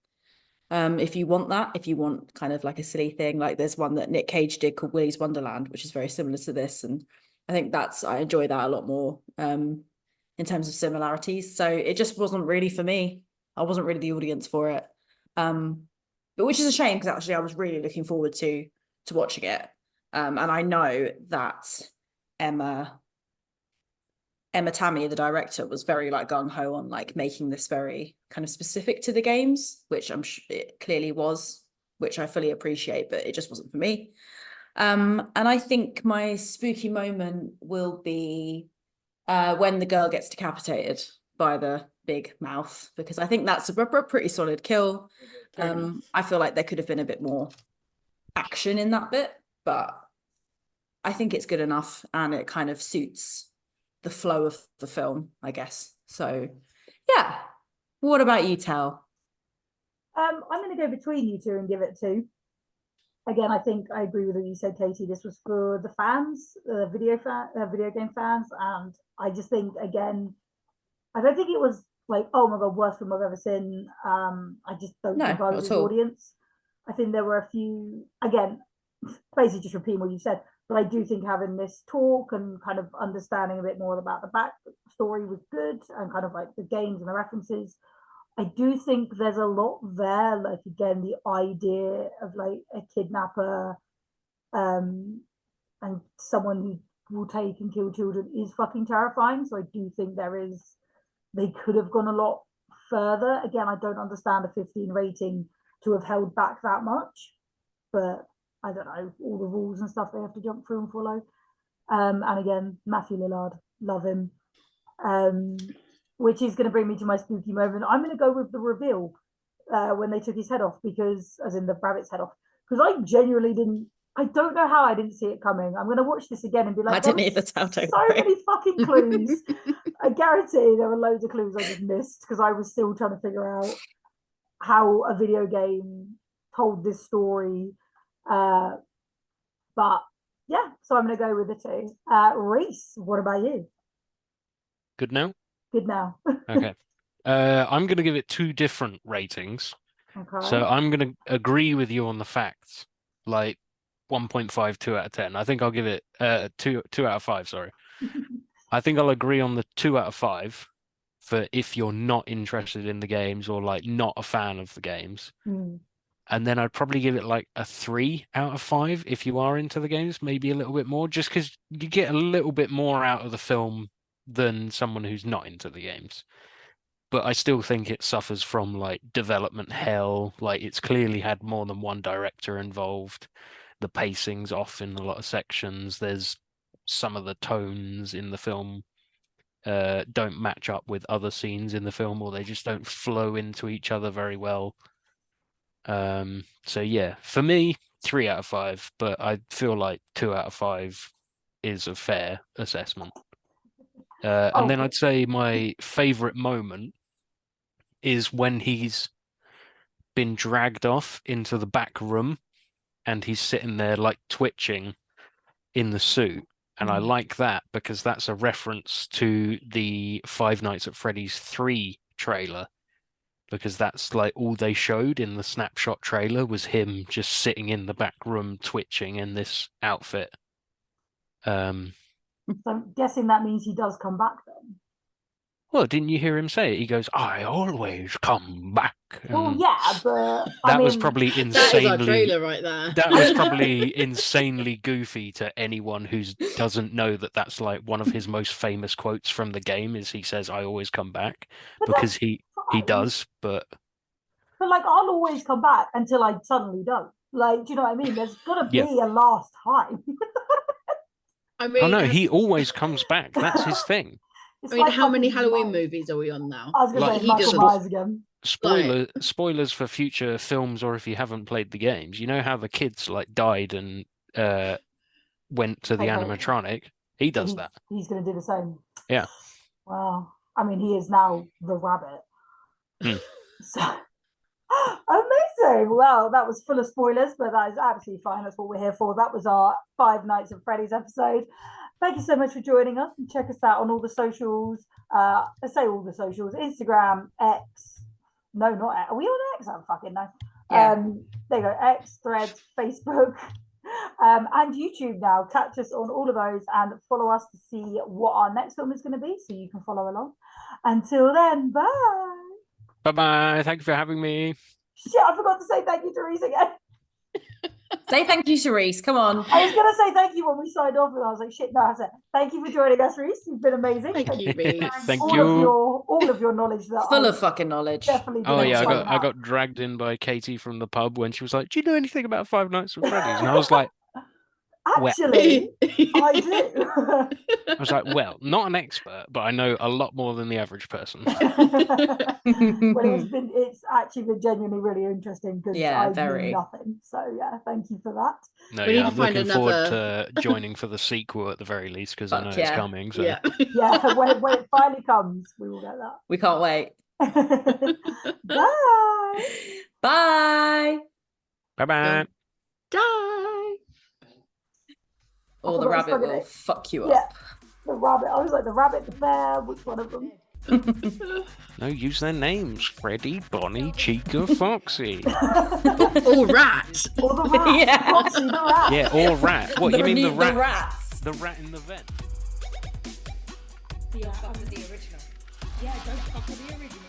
If you want that, if you want kind of like a silly thing, like there's one that Nick Cage did called Willy's Wonderland, which is very similar to this, and I think I enjoy that a lot more in terms of similarities. So it just wasn't really for me. I wasn't really the audience for it, but which is a shame because actually I was really looking forward to watching it, and I know that Emma Tammy, the director, was very like gung-ho on like making this very kind of specific to the games, which I'm sure it clearly was, which I fully appreciate, but it just wasn't for me. And I think my spooky moment will be when the girl gets decapitated by the big mouth, because I think that's a pretty solid kill. I feel like there could have been a bit more action in that bit, but I think it's good enough and it kind of suits the flow of the film, I guess. So, yeah. What about you, Tel? I'm going to go between you two and give it 2. Again, I think I agree with what you said, Katie. This was for the fans, video game fans, and I just think, again, I don't think it was like, oh my god, worst film I've ever seen. I just don't No, think I not was at his all. audience. I think there were a few, again, basically just repeating what you said, but I do think having this talk and kind of understanding a bit more about the back story was good, and kind of like the games and the references. I do think there's a lot there. Like, again, the idea of like a kidnapper and someone who will take and kill children is fucking terrifying. So I do think they could have gone a lot further. Again, I don't understand a 15 rating to have held back that much, but I don't know, all the rules and stuff they have to jump through and follow. And again, Matthew Lillard, love him. Which is going to bring me to my spooky moment. I'm going to go with the reveal when they took his head off, because, as in the rabbit's head off, because I genuinely didn't. I don't know how I didn't see it coming. I'm going to watch this again and be like, I didn't either, Tel, don't so worry. many fucking clues. I guarantee there were loads of clues I just missed because I was still trying to figure out how a video game told this story. But yeah, so I'm going to go with the 2. Reece, what about you? Good now? Good now. Okay. I'm going to give it 2 different ratings. Okay. So I'm going to agree with you on the facts, like 1.5, 2 out of 10. I think I'll give it 2 out of 5, sorry. I think I'll agree on the 2 out of 5 for if you're not interested in the games or like not a fan of the games. And then I'd probably give it like a 3 out of 5 if you are into the games, maybe a little bit more, just because you get a little bit more out of the film than someone who's not into the games. But I still think it suffers from like development hell. Like, it's clearly had more than one director involved. The pacing's off in a lot of sections. There's some of the tones in the film don't match up with other scenes in the film, or they just don't flow into each other very well. So yeah, for me, 3 out of 5, but I feel like 2 out of 5 is a fair assessment. And then I'd say my favorite moment is when he's been dragged off into the back room and he's sitting there like twitching in the suit. And I like that because that's a reference to the Five Nights at Freddy's 3 trailer, because that's like all they showed in the snapshot trailer was him just sitting in the back room twitching in this outfit. So I'm guessing that means he does come back then. Well, didn't you hear him say it? He goes, "I always come back." Well, yeah, but that was probably That is insanely. our trailer right there. That was probably insanely goofy to anyone who doesn't know that that's like one of his most famous quotes from the game. Is he says, "I always come back," But because that's he fine. does. But but like I'll always come back until I suddenly don't. Like, do you know what I mean? There's gotta be a last time. I mean, Oh no, he always comes back. That's his thing. It's I mean, like how many fucking Halloween life. movies are we on now? I was gonna Like, say he Michael doesn't- Myers again. Spoilers for future films, or if you haven't played the games, you know how the kids like died and went to the Okay. animatronic. He does He's- that. He's gonna do the same. Yeah. Wow. I mean, he is now the rabbit. Hmm. So amazing. Well, that was full of spoilers, but that is absolutely fine. That's what we're here for. That was our Five Nights at Freddy's episode. Thank you so much for joining us, and check us out on all the socials. Let's say all the socials: Instagram, X. No, not X. Are we on X? I don't fucking know. Yeah. There you go. X, Threads, Facebook, and YouTube now. Catch us on all of those and follow us to see what our next film is going to be, so you can follow along. Until then, bye. Bye bye. Thank you for having me. Shit, I forgot to say thank you to Reece again. Say thank you to Reece. Come on. I was gonna say thank you when we signed off, and I was like, shit, no, I said thank you for joining us, Reece. You've been amazing. Thank you, Reece. Thank all you. Of all of your knowledge that Full I of fucking knowledge. definitely Oh didn't yeah, know I about. got dragged in by Katie from the pub when she was like, "Do you know anything about Five Nights at Freddy's?" And I was like, Actually, I do. I was like, well, not an expert, but I know a lot more than the average person. Well, it's actually been genuinely really interesting because Yeah, I knew very. nothing. So yeah, thank you for that. No, We need yeah, to I'm find looking forward another- to joining for the sequel at the very least because I Fuck know it's yeah. coming. So Yeah. Yeah, when it finally comes, we will get We can't wait. that. Bye. Bye. bye bye. Die. Or the forgot rabbit his will fucking fuck you Yeah. up. The rabbit. I was like the rabbit, the bear. Which one of them? No, use their names: Freddy, Bonnie, Chica, Foxy. Or rat. Or the rat. Yeah. Foxy the rat. Yeah, or rat. What you mean the rat? rats. The rat in the vent. Fuck with the original. Yeah, don't fuck with the original.